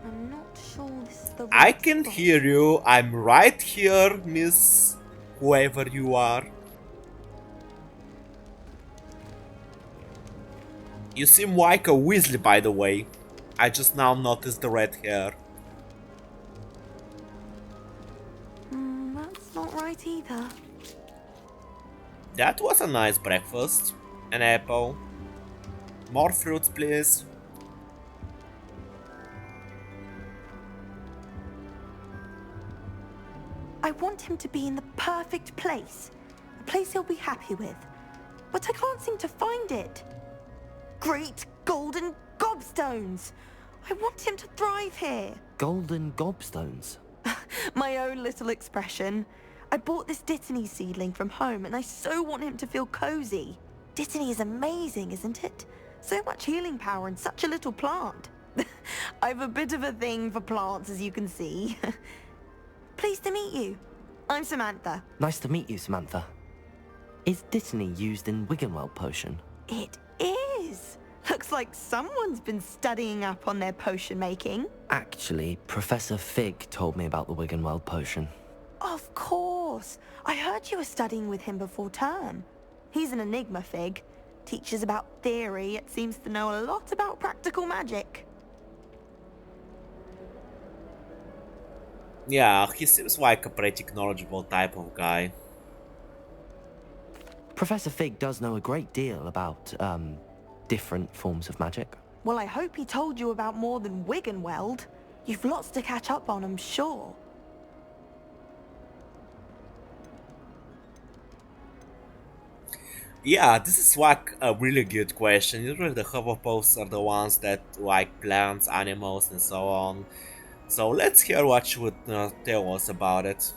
I'm not sure this is the right I can spot. hear you. I'm right here, Miss whoever you are. You seem like a Weasley, by the way. I just now noticed the red hair. That's not right either. That was a nice breakfast. An apple. More fruits, please. I want him to be in the perfect place. A place he'll be happy with. But I can't seem to find it. Great golden gobstones! I want him to thrive here. Golden gobstones? My own little expression. I bought this Dittany seedling from home and I so want him to feel cozy. Dittany is amazing, isn't it? So much healing power in such a little plant. I've a bit of a thing for plants, as you can see. Pleased to meet you. I'm Samantha. Nice to meet you, Samantha. Is Dittany used in Wiggenweld potion? It is. Looks like someone's been studying up on their potion making. Actually, Professor Fig told me about the Wiggenweld potion. Of course. I heard you were studying with him before term. He's an enigma, Fig. Teaches about theory, yet seems to know a lot about practical magic. Yeah, he seems like a pretty knowledgeable type of guy. Professor Fig does know a great deal about, different forms of magic. Well, I hope he told you about more than Wiggenweld. You've lots to catch up on, I'm sure. Yeah, this is like a really good question. Usually the Hufflepuffs are the ones that like plants, animals, and so on. So let's hear what you would tell us about it.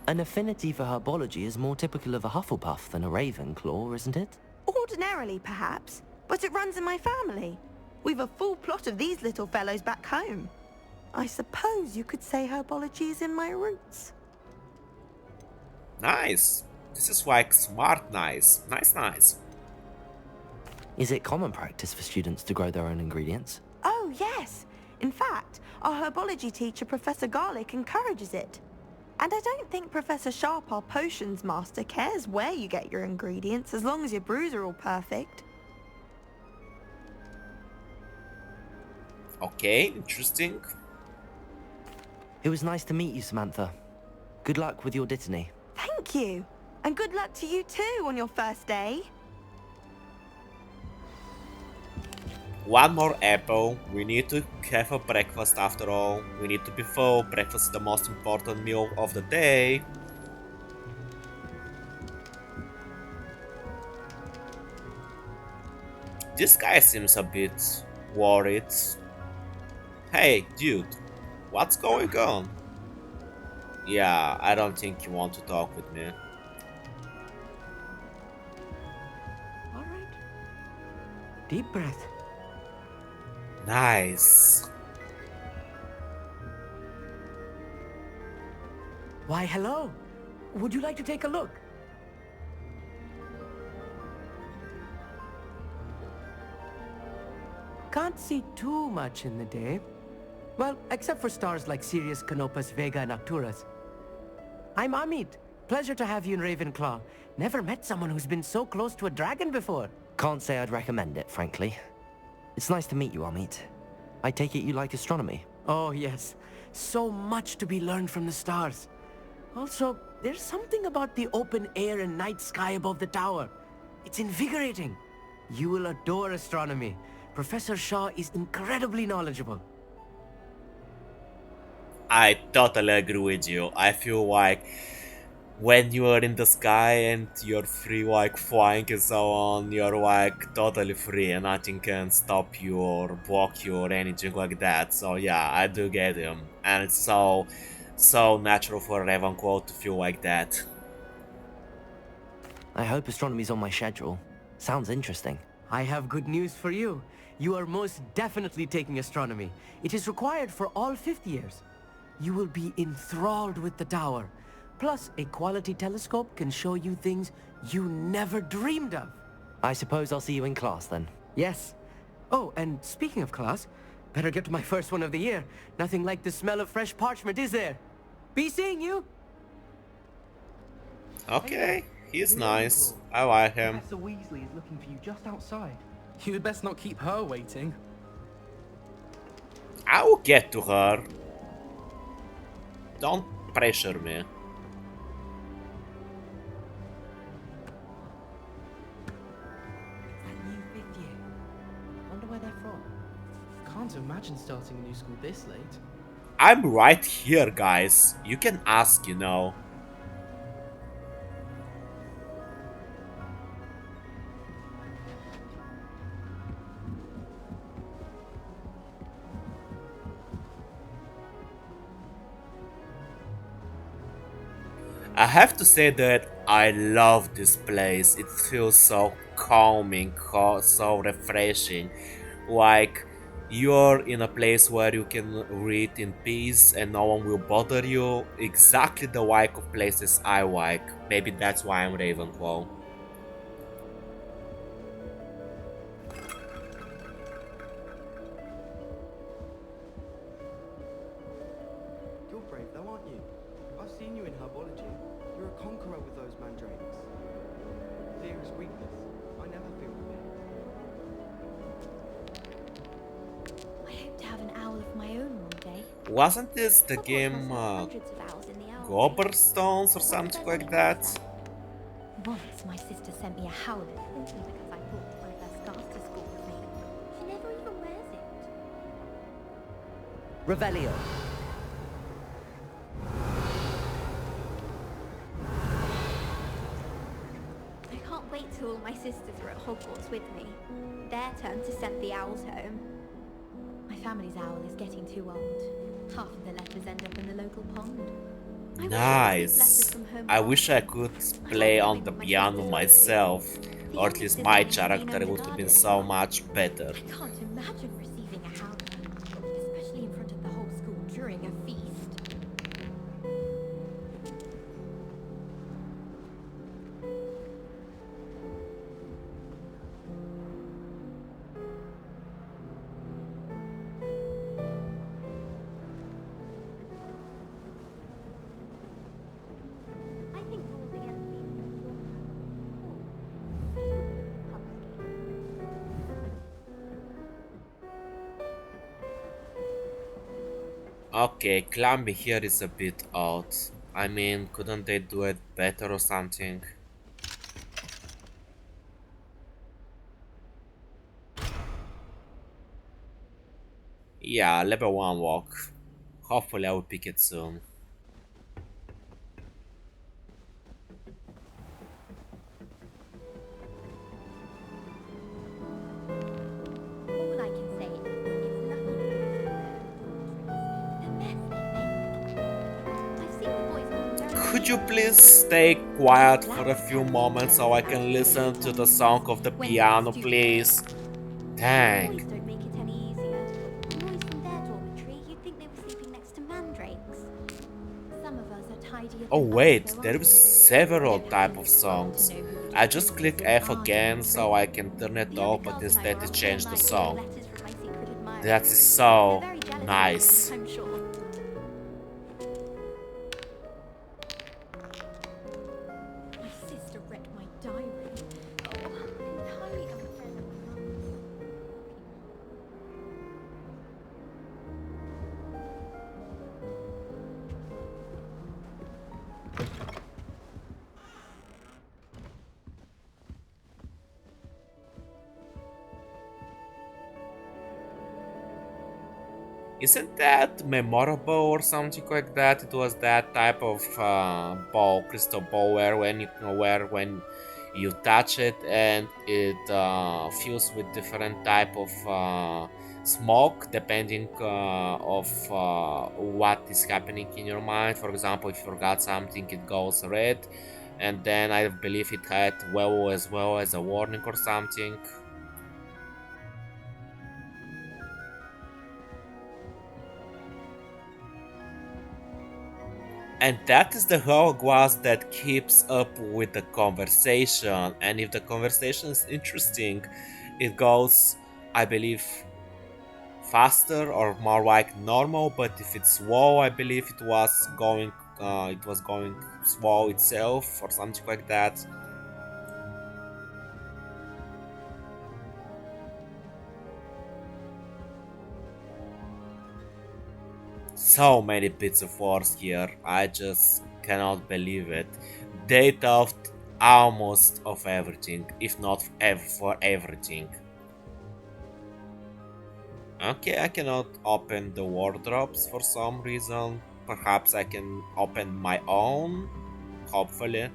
An affinity for herbology is more typical of a Hufflepuff than a Ravenclaw, isn't it? Ordinarily, perhaps, but it runs in my family. We've a full plot of these little fellows back home. I suppose you could say herbology is in my roots. Nice. This is like smart nice. Nice. Is it common practice for students to grow their own ingredients? Oh, yes. In fact, our herbology teacher, Professor Garlick, encourages it. And I don't think Professor Sharp, our potions master, cares where you get your ingredients as long as your brews are all perfect. Okay, interesting. It was nice to meet you, Samantha. Good luck with your Dittany. Thank you. And good luck to you too on your first day. One more apple. We need to have a breakfast after all. We need to be full. Breakfast is the most important meal of the day. This guy seems a bit worried. Hey, dude, what's going on? Yeah, I don't think you want to talk with me. Alright. Deep breath. Nice. Why, hello. Would you like to take a look? Can't see too much in the day. Well, except for stars like Sirius, Canopus, Vega, and Arcturus. I'm Amit. Pleasure to have you in Ravenclaw. Never met someone who's been so close to a dragon before. Can't say I'd recommend it, frankly. It's nice to meet you, Amit. I take it you like astronomy? Oh, yes. So much to be learned from the stars. Also, there's something about the open air and night sky above the tower. It's invigorating. You will adore astronomy. Professor Shaw is incredibly knowledgeable. I totally agree with you. I feel like when you are in the sky and you're free, like flying and so on, you're like totally free and nothing can stop you or block you or anything like that. So yeah, I do get him. And it's so natural for Ravenclaw to feel like that. I hope astronomy's on my schedule. Sounds interesting. I have good news for you. You are most definitely taking astronomy. It is required for all 5th years. You will be enthralled with the tower. Plus, a quality telescope can show you things you never dreamed of. I suppose I'll see you in class then. Yes. Oh, and speaking of class, better get to my first one of the year. Nothing like the smell of fresh parchment, is there? Be seeing you! Okay, he's nice. I like him. Professor Weasley is looking for you just outside. You'd best not keep her waiting. I will get to her. Don't pressure me. Can't imagine starting a new school this late. I'm right here, guys. You can ask, you know. I have to say that I love this place. It feels so calming, so refreshing. Like you're in a place where you can read in peace and no one will bother you. Exactly the like of places I like. Maybe that's why I'm Ravenclaw. You're brave though, aren't you? I've seen you in herbology. You're a conqueror with those mandrakes. Fear is weakness. I never feel fear. I hope to have an owl of my own one day. Wasn't this the Hogwarts game has hundreds of owls in the owl Gobberstones or something like that? Once my sister sent me a howler simply because I brought one of her scarves to school with me. She never even wears it. Revelio. I can't wait till all my sisters are at Hogwarts with me. Their turn to send the owls home. My family's owl is getting too old. Half of the letters end up in the local pond. Nice. I wish I could play on the piano myself, or at least my character would have been so much better. I can't imagine receiving a howler, especially in front of the whole school during a feast. Okay, climbing here is a bit odd. I mean, couldn't they do it better or something? Yeah, level 1 walk. Hopefully I will pick it soon. All I can say is I've seen the boys. Could you please stay quiet for a few moments so I can listen to the sound of the piano, please? Thank. Don't make it any easier. Boys from their dormitory, you'd think they were sleeping next to mandrakes. Some of us are tidier. Oh wait, there is several type of songs. I just click F again so I can turn it off, but instead it changed the song. That is so nice. I'm sure. My sister read my diary. Oh, entirely unfair. Isn't that memorable or something like that? It was that type of ball, crystal ball, where when you touch it and it fills with different type of smoke depending of what is happening in your mind. For example, if you forgot something, it goes red, and then I believe it had as well as a warning or something. And that is the Hogwarts that keeps up with the conversation. And if the conversation is interesting, it goes, I believe, faster or more like normal. But if it's slow, I believe it was going slow itself or something like that. So many bits of words here, I just cannot believe it. They thought almost of everything, if not for everything. Okay, I cannot open the wardrobes for some reason. Perhaps I can open my own, hopefully.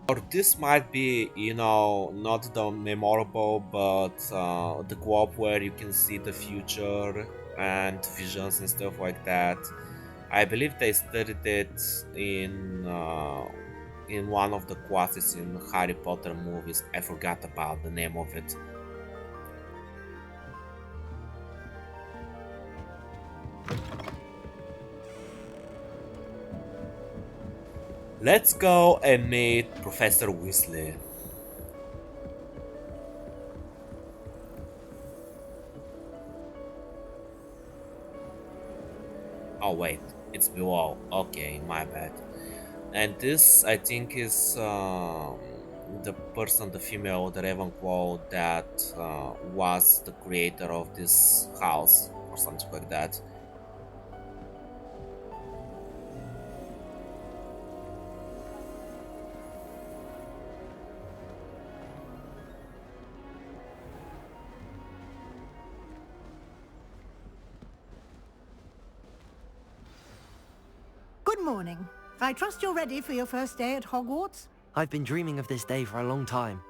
Or this might be, not the memorable, but the co-op where you can see the future and visions and stuff like that. I believe they studied it in one of the quotes in Harry Potter movies. I forgot about the name of it. Let's go and meet Professor Weasley. Oh wait, it's below. Okay, my bad. And this, I think, is the person, the female, the Ravenclaw that was the creator of this house or something like that. Good morning. I trust you're ready for your first day at Hogwarts? I've been dreaming of this day for a long time.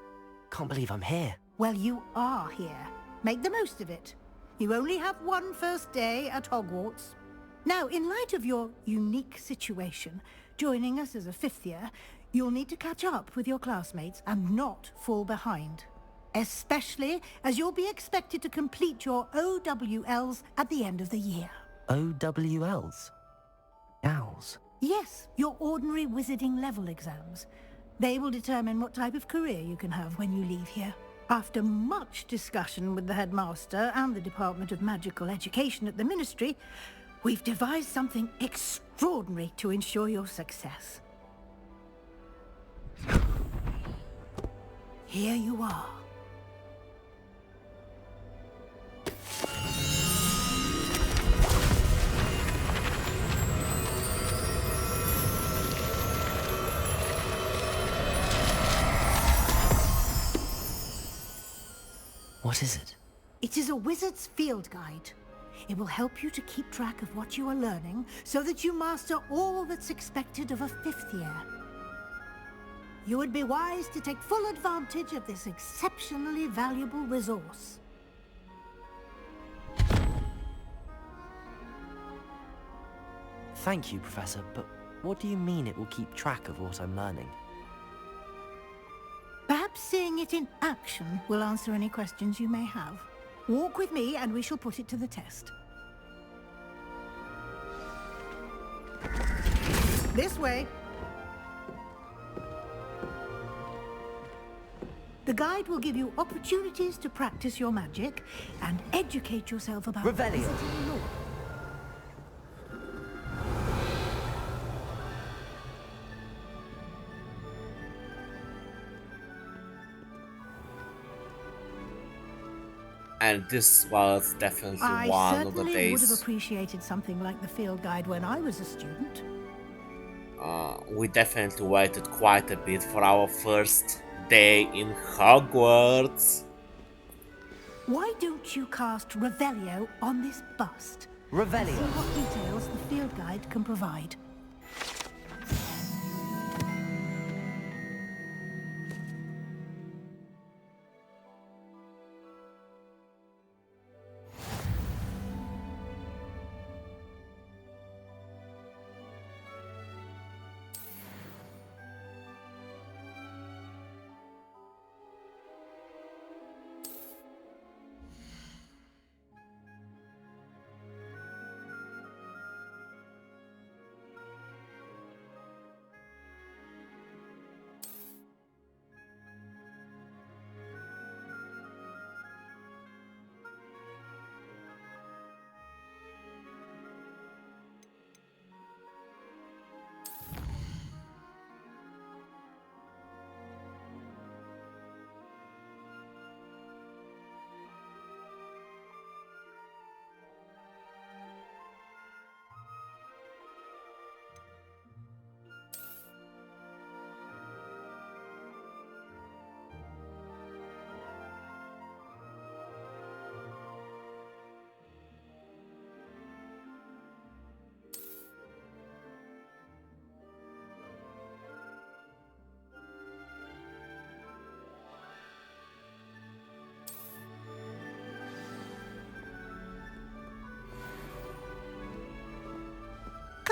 Can't believe I'm here. Well, you are here. Make the most of it. You only have one first day at Hogwarts. Now, in light of your unique situation, joining us as a fifth year, you'll need to catch up with your classmates and not fall behind. Especially as you'll be expected to complete your OWLs at the end of the year. OWLs? Owls? Yes, your ordinary wizarding level exams. They will determine what type of career you can have when you leave here. After much discussion with the headmaster and the Department of Magical Education at the Ministry, we've devised something extraordinary to ensure your success. Here you are. What is it? It is a wizard's field guide. It will help you to keep track of what you are learning so that you master all that's expected of a fifth year. You would be wise to take full advantage of this exceptionally valuable resource. Thank you, Professor, but what do you mean it will keep track of what I'm learning? Perhaps seeing it in action will answer any questions you may have. Walk with me and we shall put it to the test. This way. The guide will give you opportunities to practice your magic and educate yourself about Revelio. wizarding lore. And this was definitely I one of the certainly would have days appreciated something like the field guide when I was a student. we definitely waited quite a bit for our first day in Hogwarts. Why don't you cast Revelio on this bust? Revelio. See what details the field guide can provide.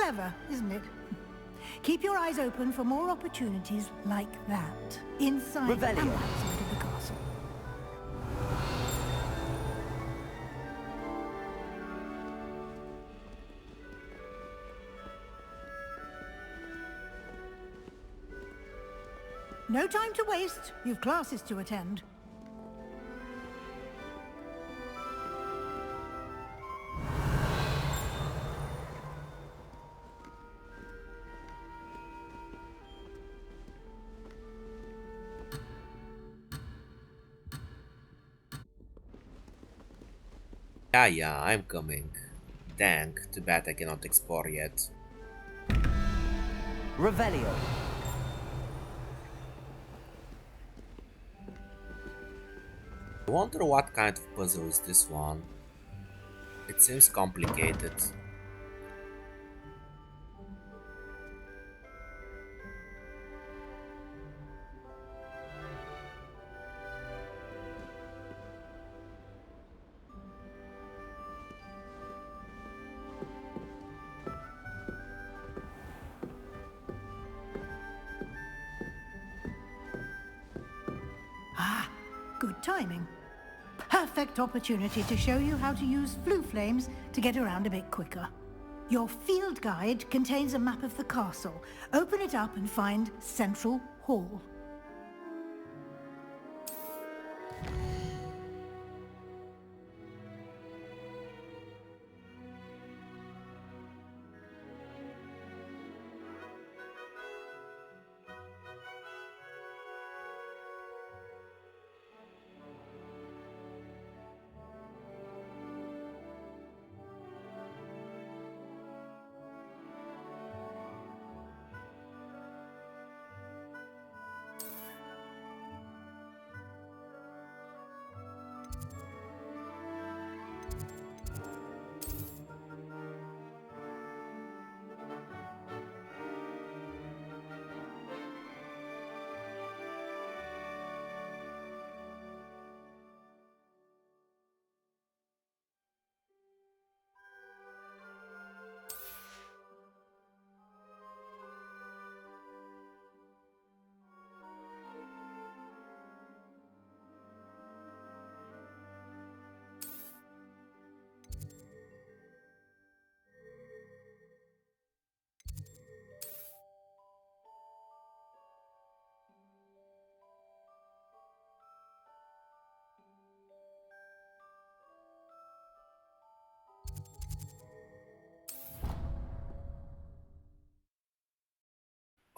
Clever, isn't it? Keep your eyes open for more opportunities like that, inside and Revelio. outside of the castle. No time to waste. You've classes to attend. Yeah, I'm coming. Dang, too bad I cannot explore yet. Revelio. I wonder what kind of puzzle is this one. It seems complicated. good timing. Perfect opportunity to show you how to use flue flames to get around a bit quicker. Your field guide contains a map of the castle. Open it up and find Central Hall.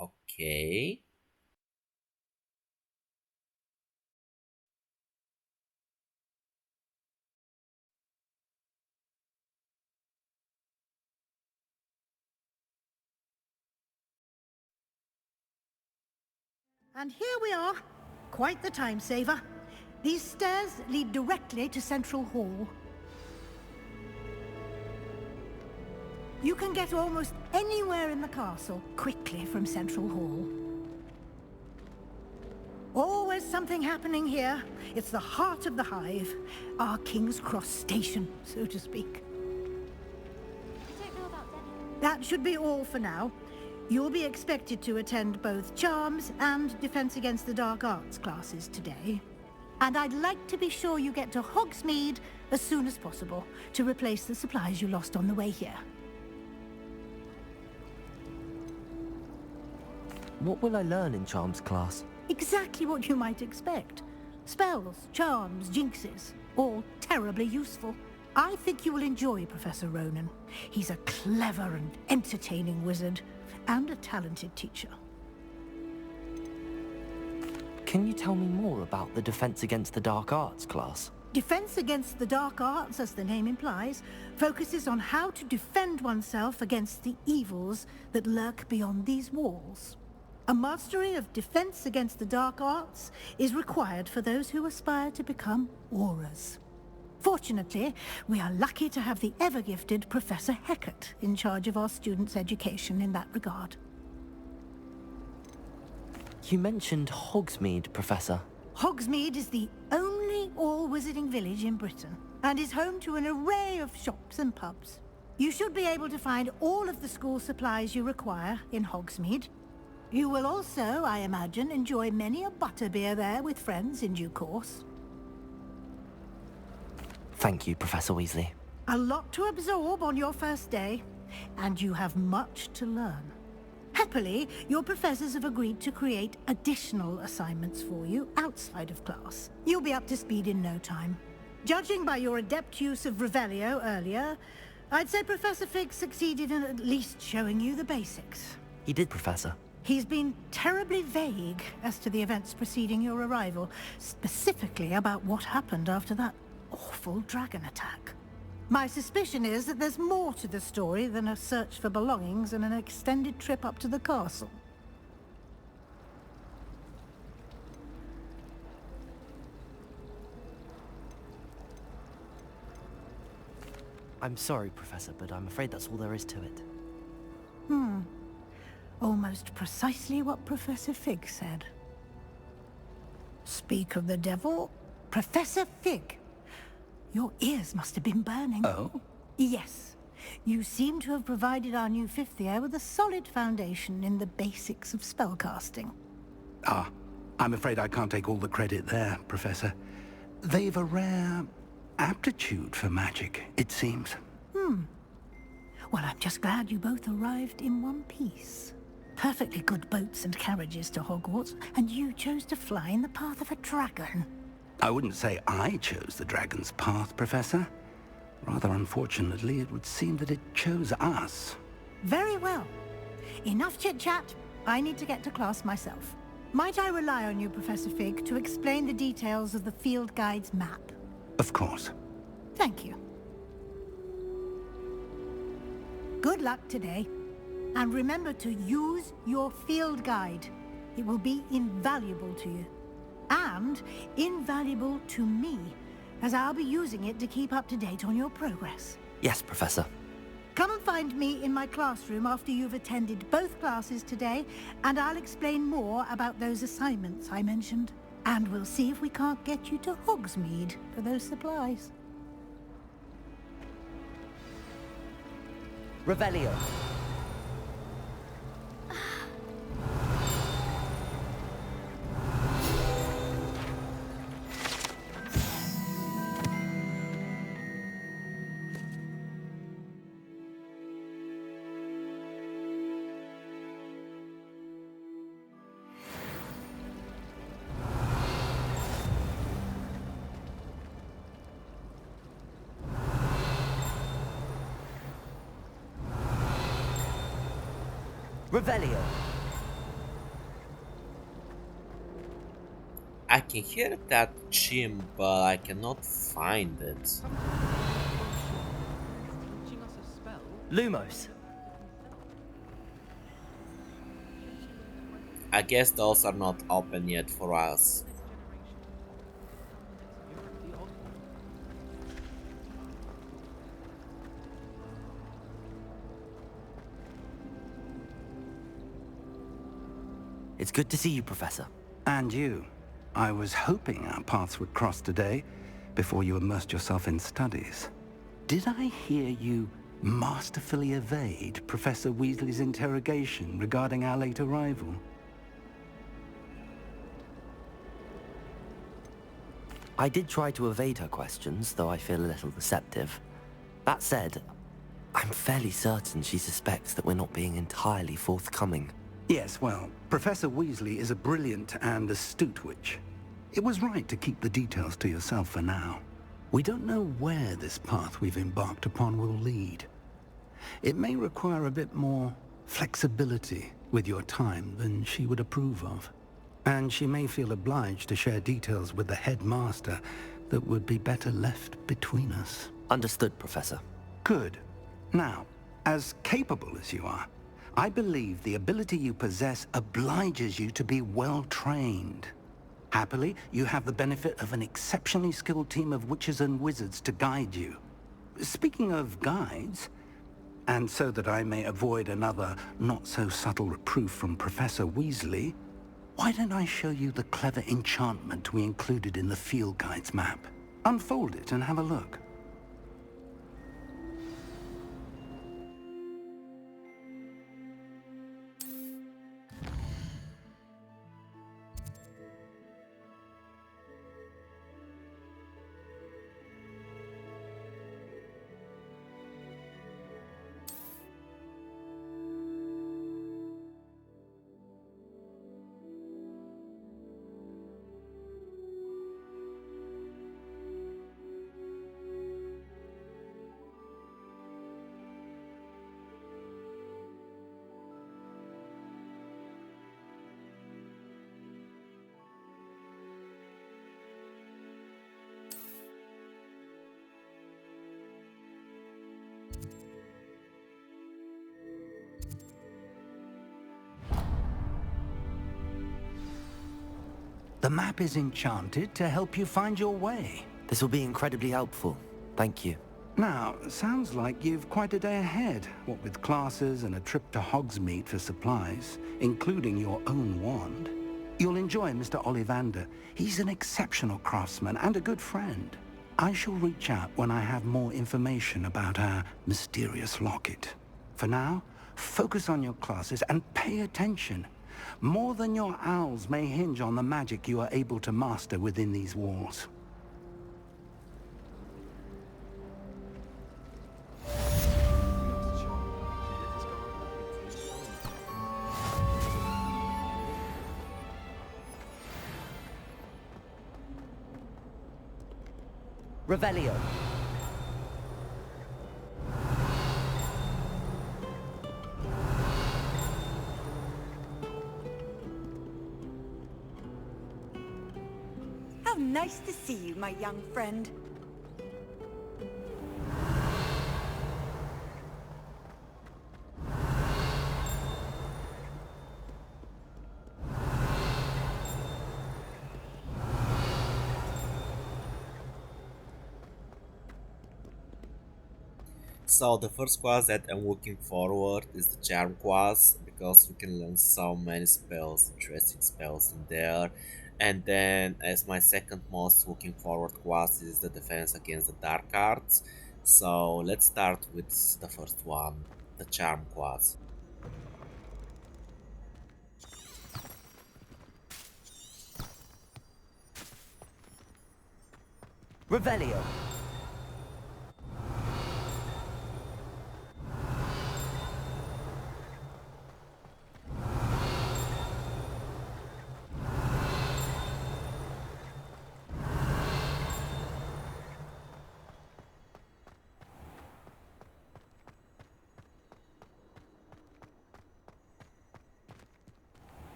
Okay. And here we are. Quite the time saver. These stairs lead directly to Central Hall. You can get almost anywhere in the castle quickly from Central Hall. Always something happening here. It's the heart of the hive. Our King's Cross station, so to speak. I don't know about Denny. That should be all for now. You'll be expected to attend both Charms and Defense Against the Dark Arts classes today. And I'd like to be sure you get to Hogsmeade as soon as possible to replace the supplies you lost on the way here. What will I learn in Charms class? Exactly what you might expect. Spells, charms, jinxes, all terribly useful. I think you will enjoy Professor Ronan. He's a clever and entertaining wizard, and a talented teacher. Can you tell me more about the Defense Against the Dark Arts class? Defense Against the Dark Arts, as the name implies, focuses on how to defend oneself against the evils that lurk beyond these walls. A mastery of Defense Against the Dark Arts is required for those who aspire to become auras. Fortunately, we are lucky to have the ever-gifted Professor Hecat in charge of our students' education in that regard. You mentioned Hogsmeade, Professor. Hogsmeade is the only all-wizarding village in Britain, and is home to an array of shops and pubs. You should be able to find all of the school supplies you require in Hogsmeade. You will also, I imagine, enjoy many a butterbeer there with friends in due course. Thank you, Professor Weasley. A lot to absorb on your first day, and you have much to learn. Happily, your professors have agreed to create additional assignments for you outside of class. You'll be up to speed in no time. Judging by your adept use of Revelio earlier, I'd say Professor Fig succeeded in at least showing you the basics. He did, Professor. He's been terribly vague as to the events preceding your arrival, specifically about what happened after that awful dragon attack. My suspicion is that there's more to the story than a search for belongings and an extended trip up to the castle. I'm sorry, Professor, but I'm afraid that's all there is to it. Almost precisely what Professor Fig said. Speak of the devil, Professor Fig. Your ears must have been burning. Oh? Yes. You seem to have provided our new fifth year with a solid foundation in the basics of spellcasting. I'm afraid I can't take all the credit there, Professor. they've a rare aptitude for magic, it seems. Well, I'm just glad you both arrived in one piece. Perfectly good boats and carriages to Hogwarts, and you chose to fly in the path of a dragon. I wouldn't say I chose the dragon's path, Professor. Rather unfortunately, it would seem that it chose us. Very well. Enough chit-chat. I need to get to class myself. Might I rely on you, Professor Fig, to explain the details of the field guide's map? Of course. Thank you. Good luck today. And remember to use your field guide. It will be invaluable to you. And invaluable to me, as I'll be using it to keep up to date on your progress. Yes, Professor. Come and find me in my classroom after you've attended both classes today, and I'll explain more about those assignments I mentioned. And we'll see if we can't get you to Hogsmeade for those supplies. Revelio. Revelio. I can hear that chime, but I cannot find it. Teaching us a spell? Lumos. I guess those are not open yet for us. It's good to see you, Professor. And you. I was hoping our paths would cross today, before you immersed yourself in studies. Did I hear you masterfully evade Professor Weasley's interrogation regarding our late arrival? I did try to evade her questions, though I feel a little deceptive. That said, I'm fairly certain she suspects that we're not being entirely forthcoming. Yes, well, Professor Weasley is a brilliant and astute witch. It was right to keep the details to yourself for now. We don't know where this path we've embarked upon will lead. It may require a bit more flexibility with your time than she would approve of. And she may feel obliged to share details with the headmaster that would be better left between us. Understood, Professor. Good. Now, as capable as you are, I believe the ability you possess obliges you to be well-trained. Happily, you have the benefit of an exceptionally skilled team of witches and wizards to guide you. Speaking of guides, and so that I may avoid another not-so-subtle reproof from Professor Weasley, why don't I show you the clever enchantment we included in the field guide's map? Unfold it and have a look. The map is enchanted to help you find your way. This will be incredibly helpful. Thank you. Now, sounds like you've quite a day ahead, what with classes and a trip to Hogsmeade for supplies, including your own wand. You'll enjoy Mr. Ollivander. He's an exceptional craftsman and a good friend. I shall reach out when I have more information about our mysterious locket. For now, focus on your classes and pay attention. More than your owls may hinge on the magic you are able to master within these walls. Revelio. How nice to see you, my young friend. So the first quest that I'm looking forward is the charm quest, because we can learn so many spells, interesting spells in there. And then as my second most looking forward quest is the defense against the dark arts. So let's start with the first one, the charm quest. Revelio.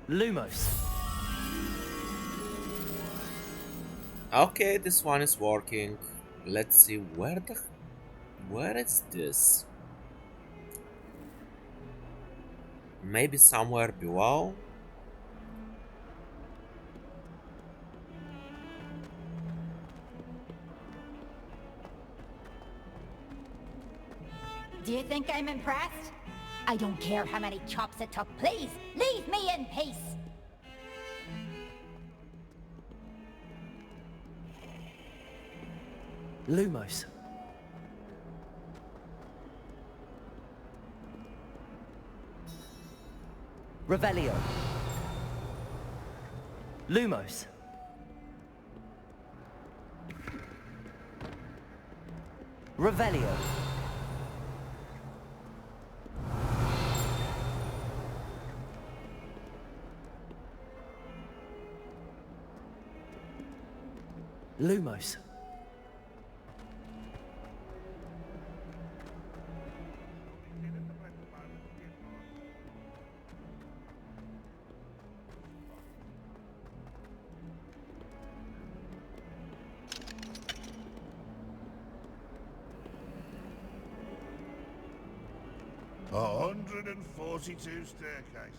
Lumos. Okay, this one is working. Let's see where is this? Maybe somewhere below? Do you think I'm impressed? I don't care how many chops it took. Please, leave me in peace. Lumos. Revelio. Lumos. Revelio. Lumos. A 142 staircases.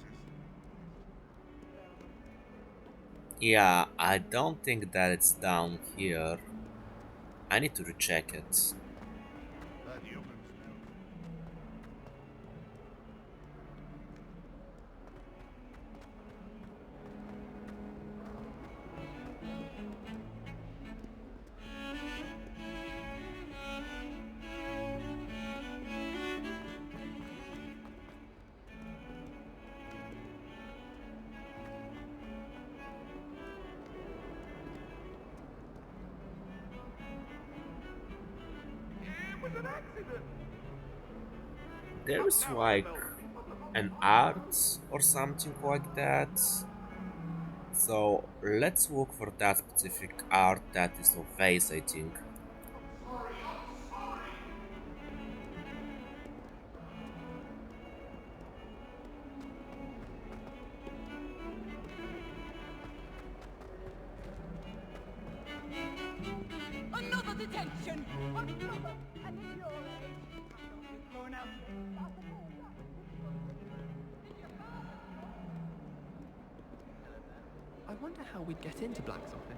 Yeah, I don't think that it's down here. I need to recheck it. There is like an art or something like that. So let's look for that specific art that is of vase, I think. Another detention! And at your age, thrown out. I wonder how we'd get into Black's office.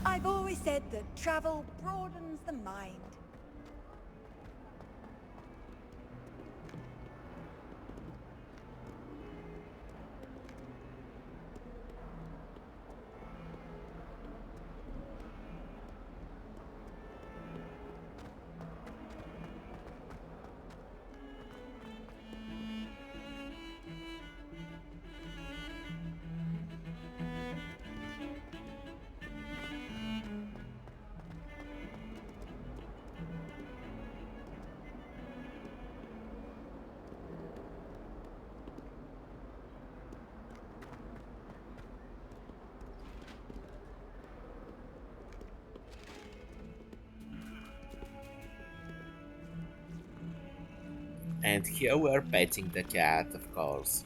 I've always said that travel broadens the mind. And here we're petting the cat, of course.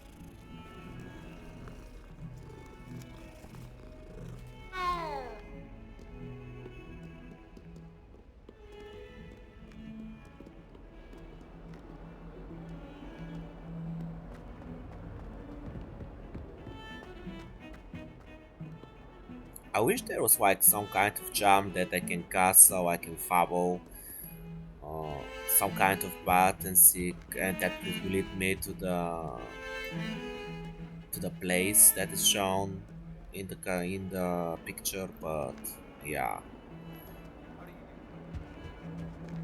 I wish there was like some kind of jump that I can cast so I can fumble, or some kind of button seek, and that could lead me to the place that is shown in the picture. But yeah,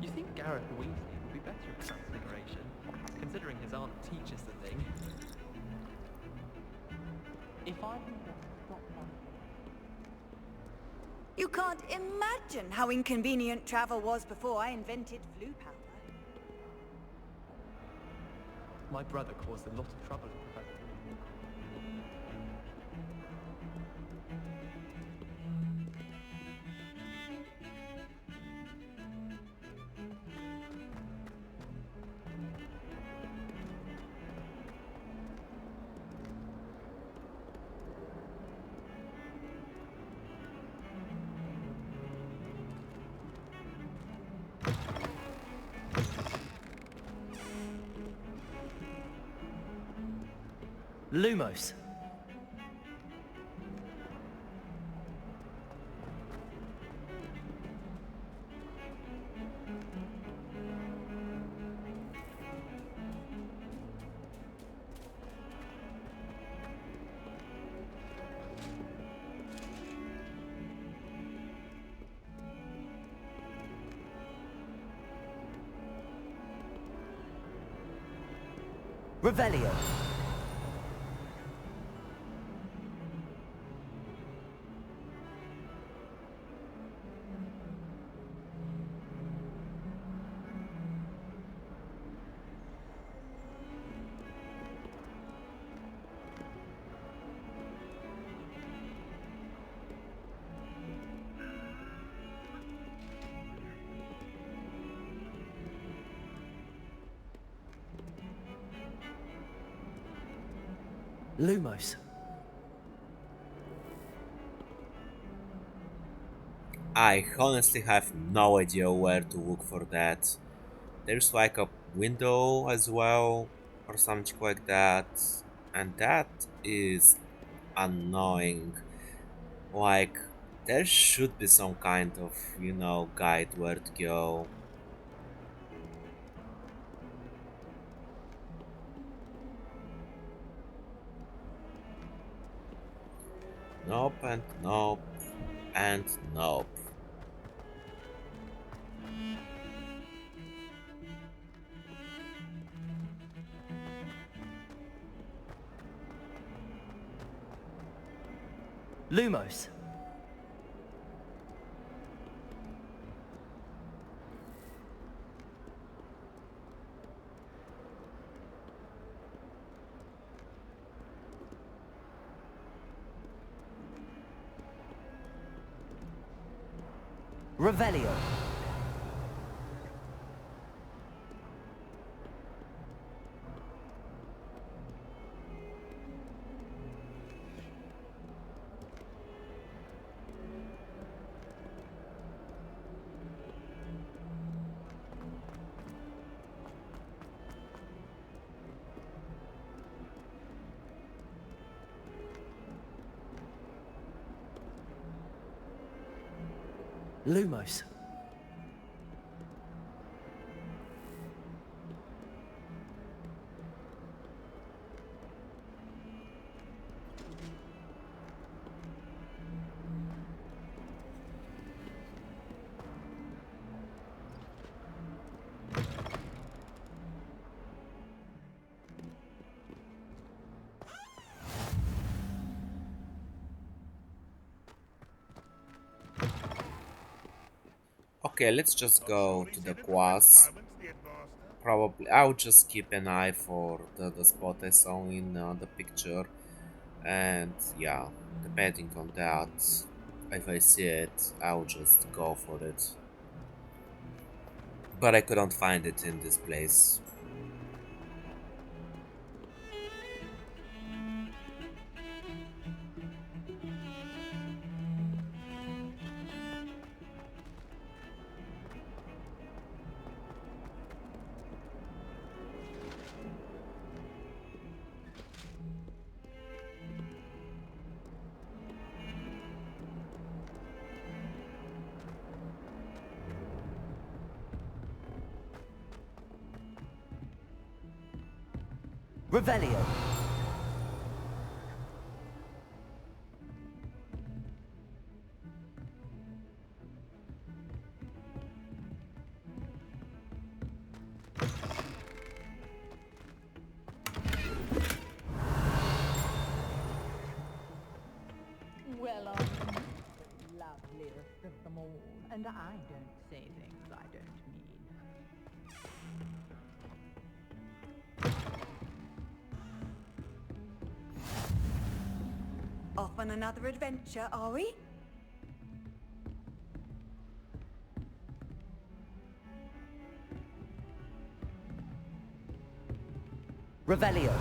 You think Gareth Weasley would be better at transfiguration, considering his aunt teaches the thing? If I can just stop that. You can't imagine how inconvenient travel was before I invented flu powder. My brother caused a lot of trouble in Professor. Lumos. Revelio. Lumos. I honestly have no idea where to look for that. There's like a window as well, or something like that, and that is annoying. Like, there should be some kind of, guide where to go. Nope, and nope, and nope. Lumos. Revelio. Lumos. Okay, let's just go to the quas. Probably I'll just keep an eye for the spot I saw in the picture, and yeah, depending on that, if I see it, I'll just go for it. But I couldn't find it in this place. Revelio. Well, I'm the loveliest of them all, and I don't say things I don't mean. Off on another adventure, are we? Revelio.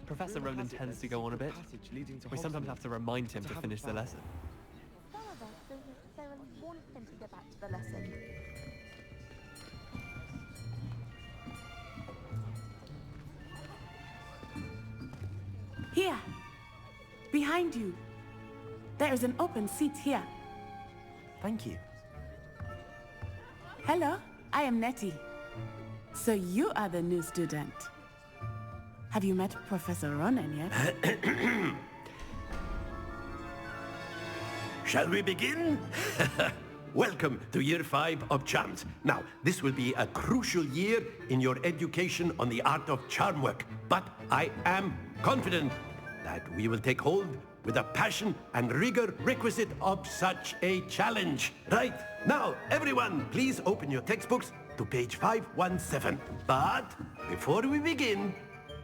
Professor Ronan tends to go on a bit. We sometimes have to remind him to finish the lesson. Some of us don't necessarily want him to get back to the lesson. Here! Behind you! There is an open seat here. Thank you. Hello, I am Nettie. So you are the new student. Have you met Professor Ronan yet? Shall we begin? Welcome to Year 5 of Charms. Now, this will be a crucial year in your education on the art of charm work, but I am confident that we will take hold with the passion and rigor requisite of such a challenge. Right, now, everyone, please open your textbooks to page 517. But before we begin,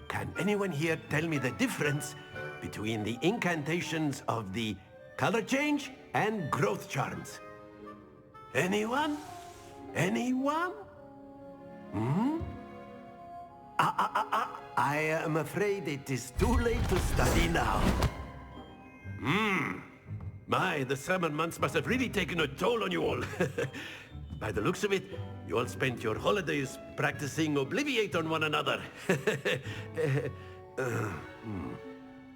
can anyone here tell me the difference between the incantations of the color change and growth charms? Anyone? Anyone? I am afraid it is too late to study now. My, the summer months must have really taken a toll on you all. By the looks of it, you all spent your holidays practicing Obliviate on one another.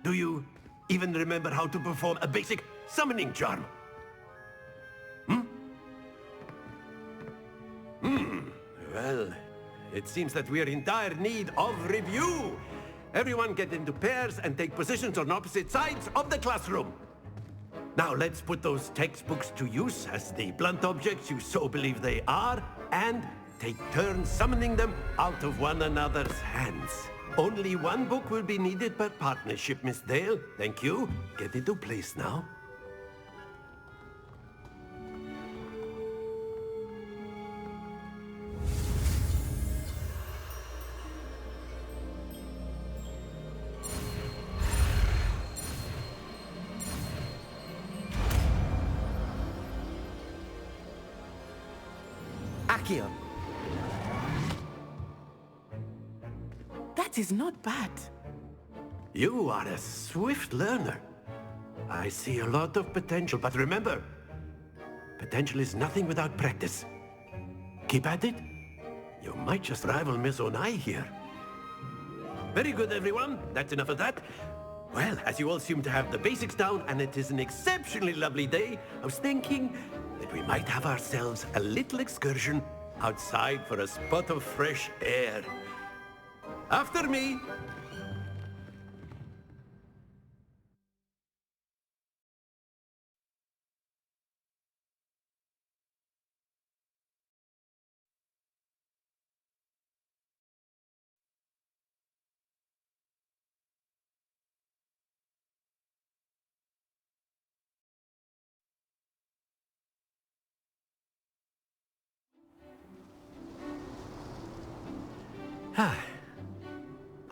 Do you even remember how to perform a basic summoning charm? Well, it seems that we are in dire need of review. Everyone get into pairs and take positions on opposite sides of the classroom. Now let's put those textbooks to use as the blunt objects you so believe they are, and take turns summoning them out of one another's hands. Only one book will be needed per partnership, Miss Dale. Thank you. Get into place now. Accio. That is not bad. You are a swift learner. I see a lot of potential, but remember, potential is nothing without practice. Keep at it. You might just rival Miss Onai here. Very good, everyone. That's enough of that. Well, as you all seem to have the basics down, and it is an exceptionally lovely day, I was thinking that we might have ourselves a little excursion outside for a spot of fresh air. After me.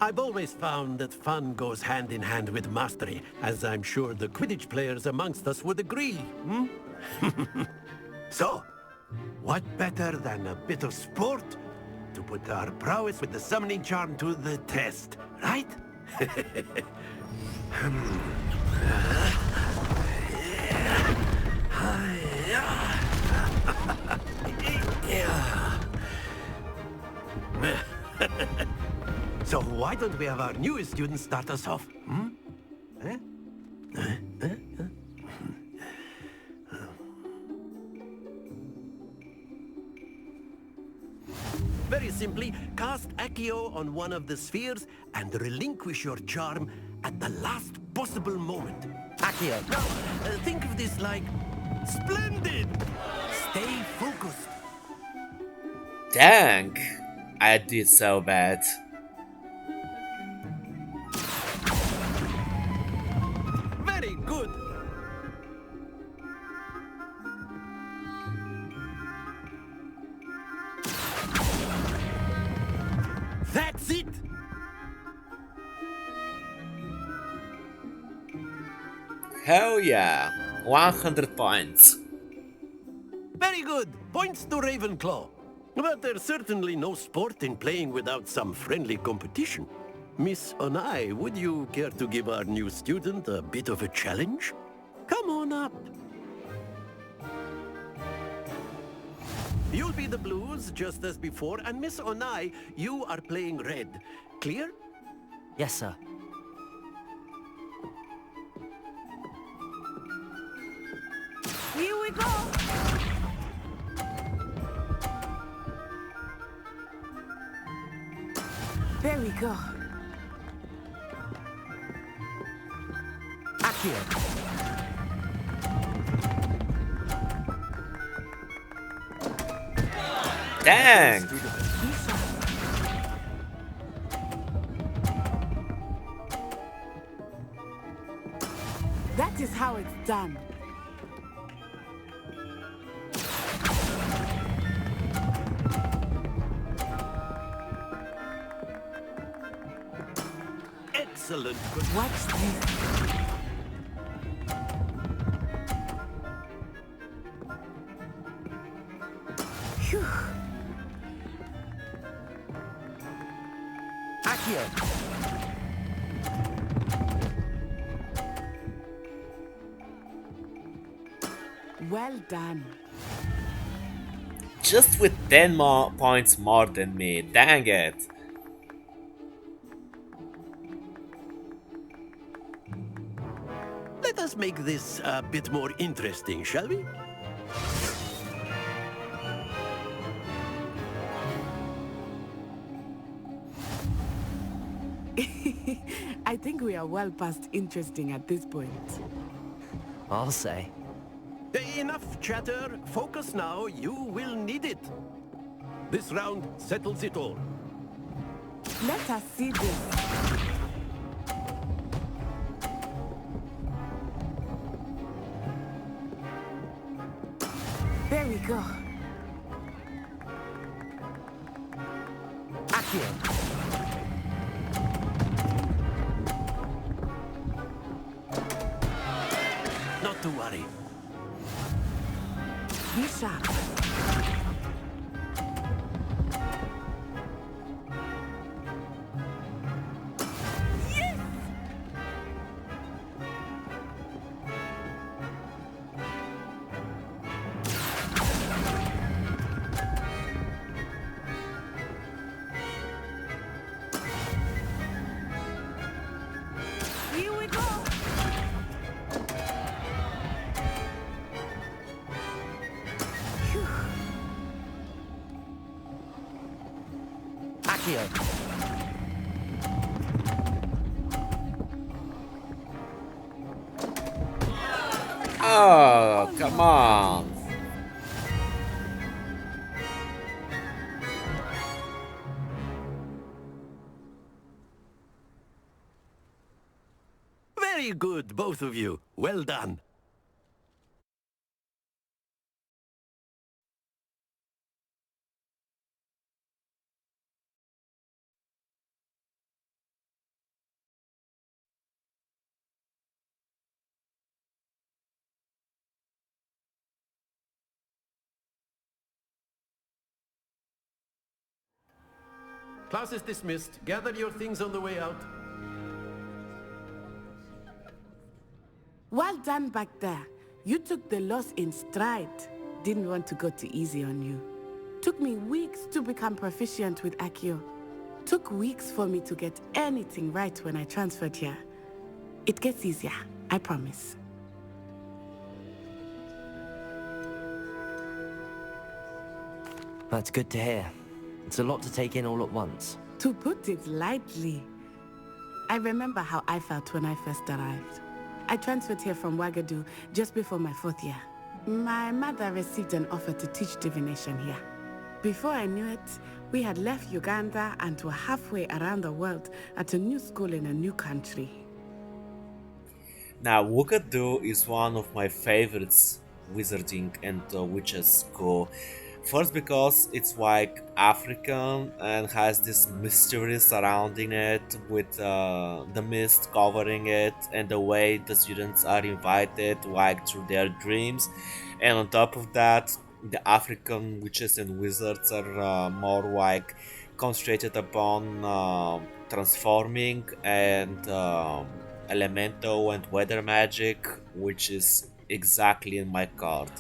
I've always found that fun goes hand in hand with mastery, as I'm sure the Quidditch players amongst us would agree, So, what better than a bit of sport to put our prowess with the summoning charm to the test, right? So why don't we have our newest student start us off? Hmm? Eh? Very simply, cast Accio on one of the spheres and relinquish your charm at the last possible moment. Accio. Now, think of this like splendid. Stay focused. Dang, I did so bad. Very good. That's it. Hell yeah, 100 points. Very good. Points to Ravenclaw. But there's certainly no sport in playing without some friendly competition. Miss Onai, would you care to give our new student a bit of a challenge? Come on up. You'll be the blues, just as before, and Miss Onai, you are playing red. Clear? Yes, sir. Here we go! There we go. Accio. Dang! That is how it's done. Excellent. Watch this. Phew. Accio. Well done. Just with 10 more points more than me, dang it. Let us make this a bit more interesting, shall we? I think we are well past interesting at this point. I'll say. Enough chatter. Focus now. You will need it. This round settles it all. Let us see this. There we go. Accio. Not to worry. Be sharp. Yes! Here we go. Phew. Accio. Oh, come on. Very good, both of you. Well done. Class is dismissed. Gather your things on the way out. Well done back there. You took the loss in stride. Didn't want to go too easy on you. Took me weeks to become proficient with Accio. Took weeks for me to get anything right when I transferred here. It gets easier, I promise. That's good to hear. It's a lot to take in all at once. To put it lightly, I remember how I felt when I first arrived. I transferred here from Ouagadougou just before my 4th year. My mother received an offer to teach divination here. Before I knew it, we had left Uganda and were halfway around the world at a new school in a new country. Now, Ouagadougou is one of my favorites wizarding and witches school. First because it's like African and has this mystery surrounding it with the mist covering it and the way the students are invited like through their dreams. And on top of that, the African witches and wizards are more like concentrated upon transforming and elemental and weather magic, which is exactly in my card.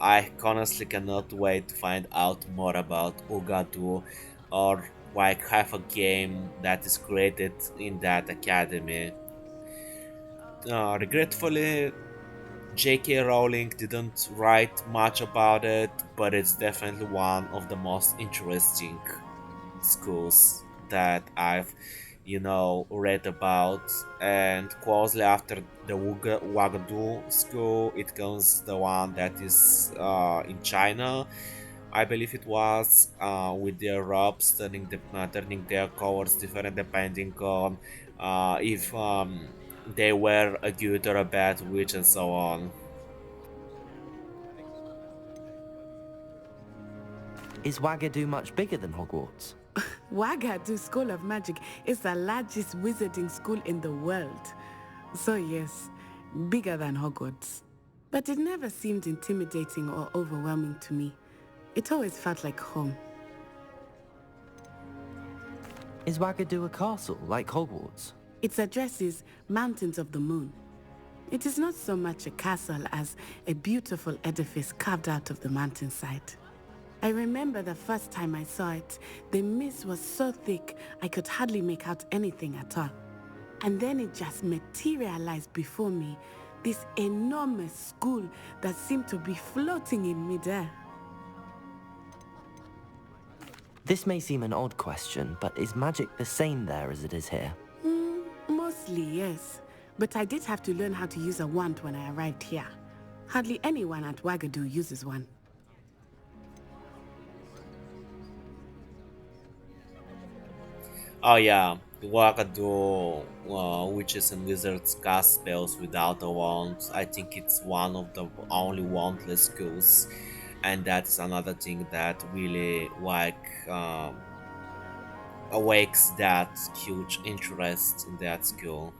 I honestly cannot wait to find out more about Ouagadougou or like have a game that is created in that academy. Regretfully, J.K. Rowling didn't write much about it, but it's definitely one of the most interesting schools that I've read about. And closely after the Ouagadougou school, it comes the one that is in China. I believe it was with their robes turning their colors different depending on if they were a good or a bad witch and so on. Is Ouagadougou much bigger than Hogwarts? Ouagadougou School of Magic is the largest wizarding school in the world. So yes, bigger than Hogwarts. But it never seemed intimidating or overwhelming to me. It always felt like home. Is Ouagadougou a castle, like Hogwarts? Its address is Mountains of the Moon. It is not so much a castle as a beautiful edifice carved out of the mountainside. I remember the first time I saw it, the mist was so thick I could hardly make out anything at all. And then it just materialized before me, this enormous school that seemed to be floating in midair. This may seem an odd question, but is magic the same there as it is here? Mostly, yes. But I did have to learn how to use a wand when I arrived here. Hardly anyone at Ouagadougou uses one. Oh yeah, Ouagadougou witches and wizards cast spells without a wand. I think it's one of the only wandless schools, and that's another thing that really awakes that huge interest in that school.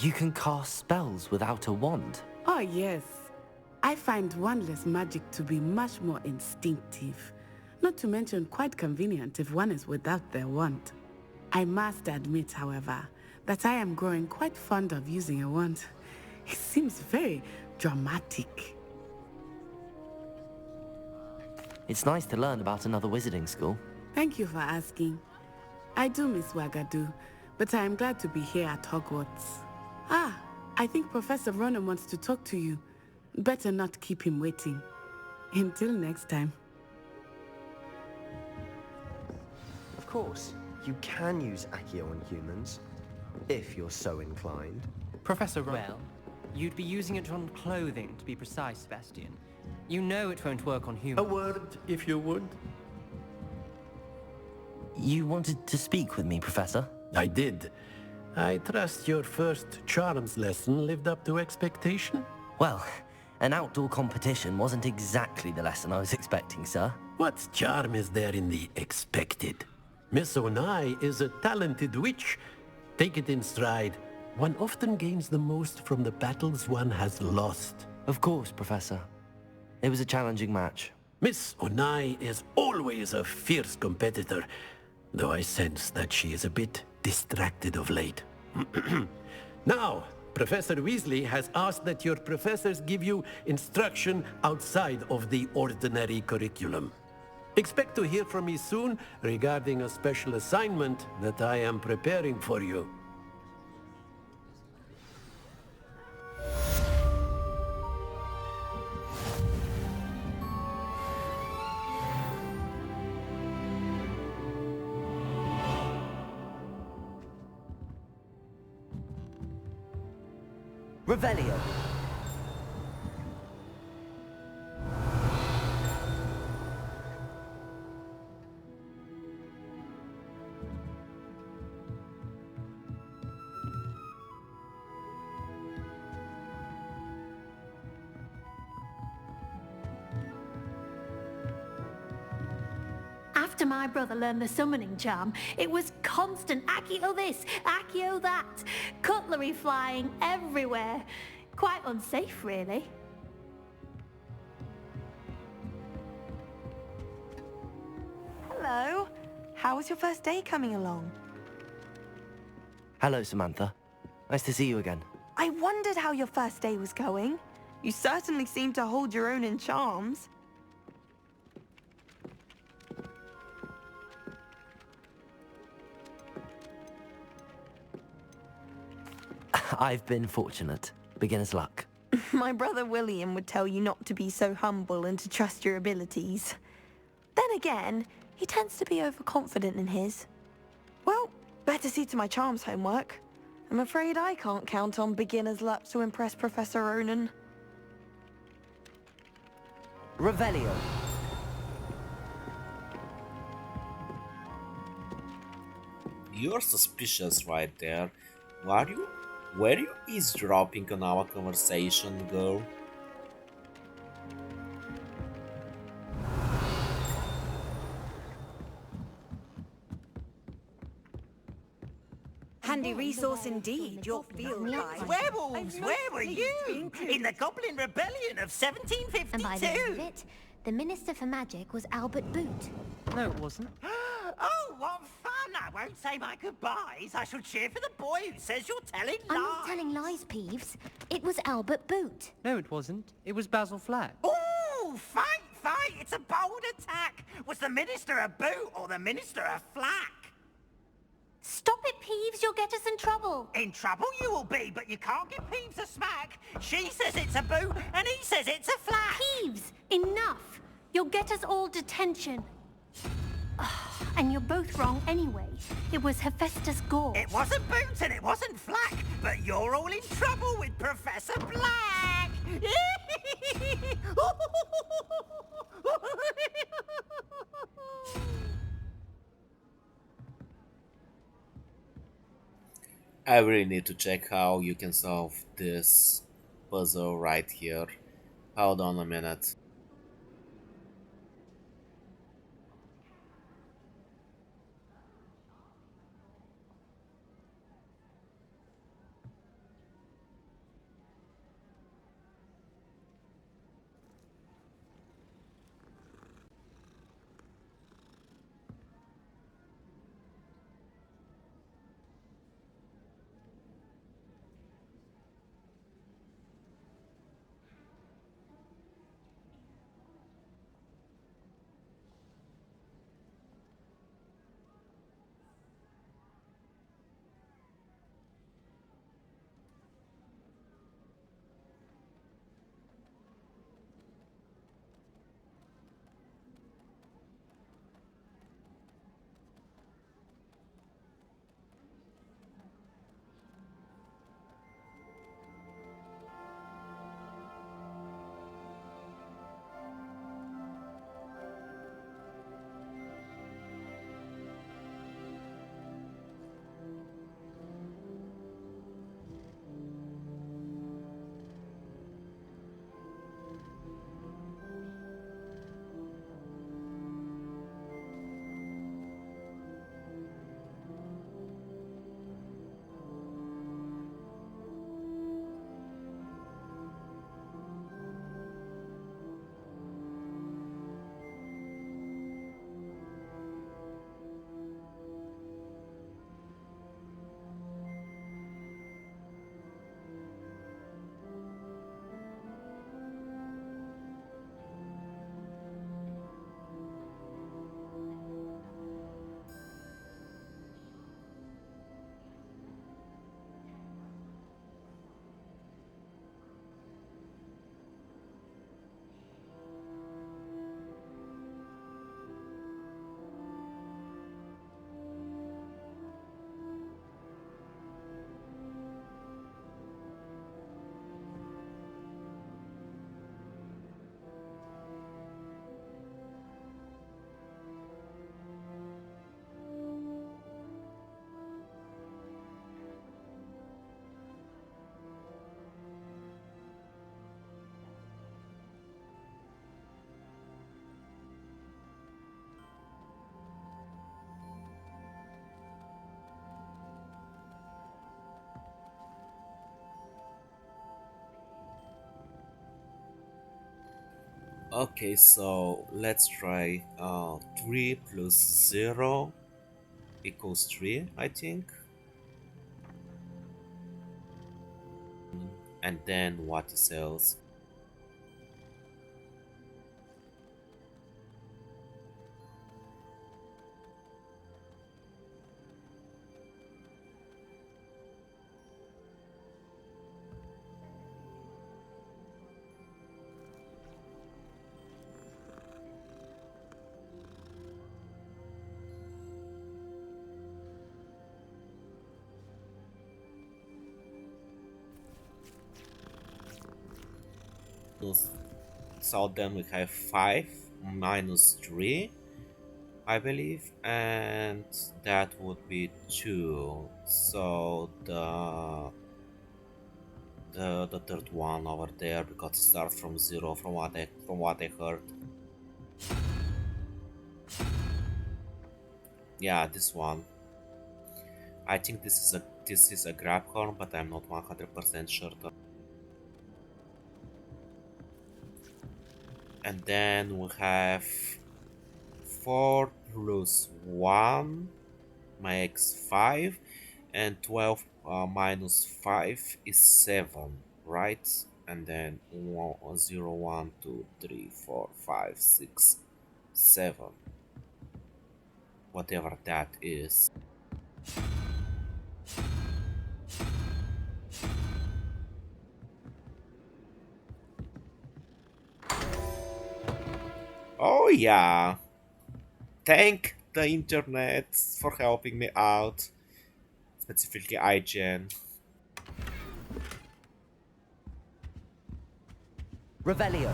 You can cast spells without a wand? Oh yes. I find wandless magic to be much more instinctive. Not to mention quite convenient if one is without their wand. I must admit, however, that I am growing quite fond of using a wand. It seems very dramatic. It's nice to learn about another wizarding school. Thank you for asking. I do miss Ouagadougou, but I am glad to be here at Hogwarts. Ah, I think Professor Ronan wants to talk to you. Better not keep him waiting. Until next time. Of course, you can use Accio on humans, if you're so inclined. Professor Well, you'd be using it on clothing, to be precise, Sebastian. You know it won't work on humans. A word, if you would. You wanted to speak with me, Professor? I did. I trust your first charms lesson lived up to expectation? Well, an outdoor competition wasn't exactly the lesson I was expecting, sir. What charm is there in the expected? Miss Onai is a talented witch. Take it in stride. One often gains the most from the battles one has lost. Of course, Professor. It was a challenging match. Miss Onai is always a fierce competitor, though I sense that she is a bit distracted of late. Now, Professor Weasley has asked that your professors give you instruction outside of the ordinary curriculum. Expect to hear from me soon regarding a special assignment that I am preparing for you. Revelio. After my brother learned the summoning charm, it was constant Accio this, Accio that, cutlery flying everywhere. Quite unsafe, really. Hello. How was your first day coming along? Hello, Samantha. Nice to see you again. I wondered how your first day was going. You certainly seem to hold your own in charms. I've been fortunate. Beginner's luck. My brother William would tell you not to be so humble and to trust your abilities. Then again, he tends to be overconfident in his. Well, better see to my charms homework. I'm afraid I can't count on beginner's luck to impress Professor Ronan. Revelio. You're suspicious right there. Were you eavesdropping on our conversation, girl? Handy resource indeed, your field guide. Werewolves, where were you? In the Goblin Rebellion of 1752. And by the end of it, the Minister for Magic was Albert Boot. No, it wasn't. Oh, what fun! I won't say my goodbyes. I shall cheer for the boy who says you're telling lies. I'm not telling lies, Peeves. It was Albert Boot. No, it wasn't. It was Basil Flack. Ooh, fight! It's a bold attack. Was the Minister a boot or the Minister a flack? Stop it, Peeves. You'll get us in trouble. In trouble you will be, but you can't give Peeves a smack. She says it's a boot, and he says it's a flack. Peeves, enough. You'll get us all detention. And you're both wrong anyway. It was Hephaestus Gorge. It wasn't boot and it wasn't flack, but you're all in trouble with Professor Black. I really need to check how you can solve this puzzle right here. Hold on a minute. Okay, so let's try 3 plus 0 equals 3, I think. And then what else? So then we have 5 minus 3, I believe, and that would be 2. So the third one over there, because it starts from 0 from what I heard. Yeah, this one. I think this is a grab horn, but I'm not 100% sure though. And then we have 4 plus 1 makes 5, and 12 minus 5 is 7, right? And then 0, 1, 2, 3, 4, 5, 6, 7. Whatever that is. Oh yeah. Thank the internet for helping me out. Specifically iGen. Revelio.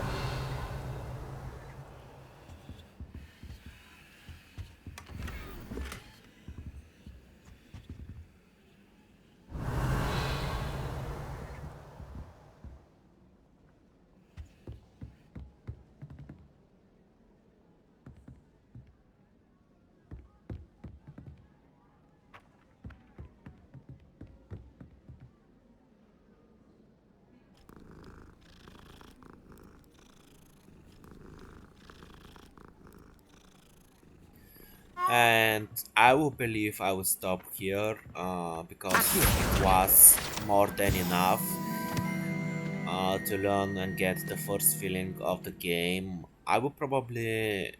And I will believe I will stop here because it was more than enough to learn and get the first feeling of the game. I will probably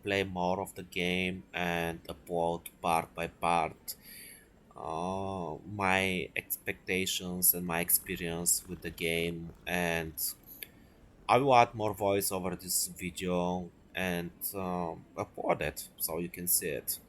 play more of the game and upload part by part my expectations and my experience with the game, and I will add more voice over this video and upload it so you can see it.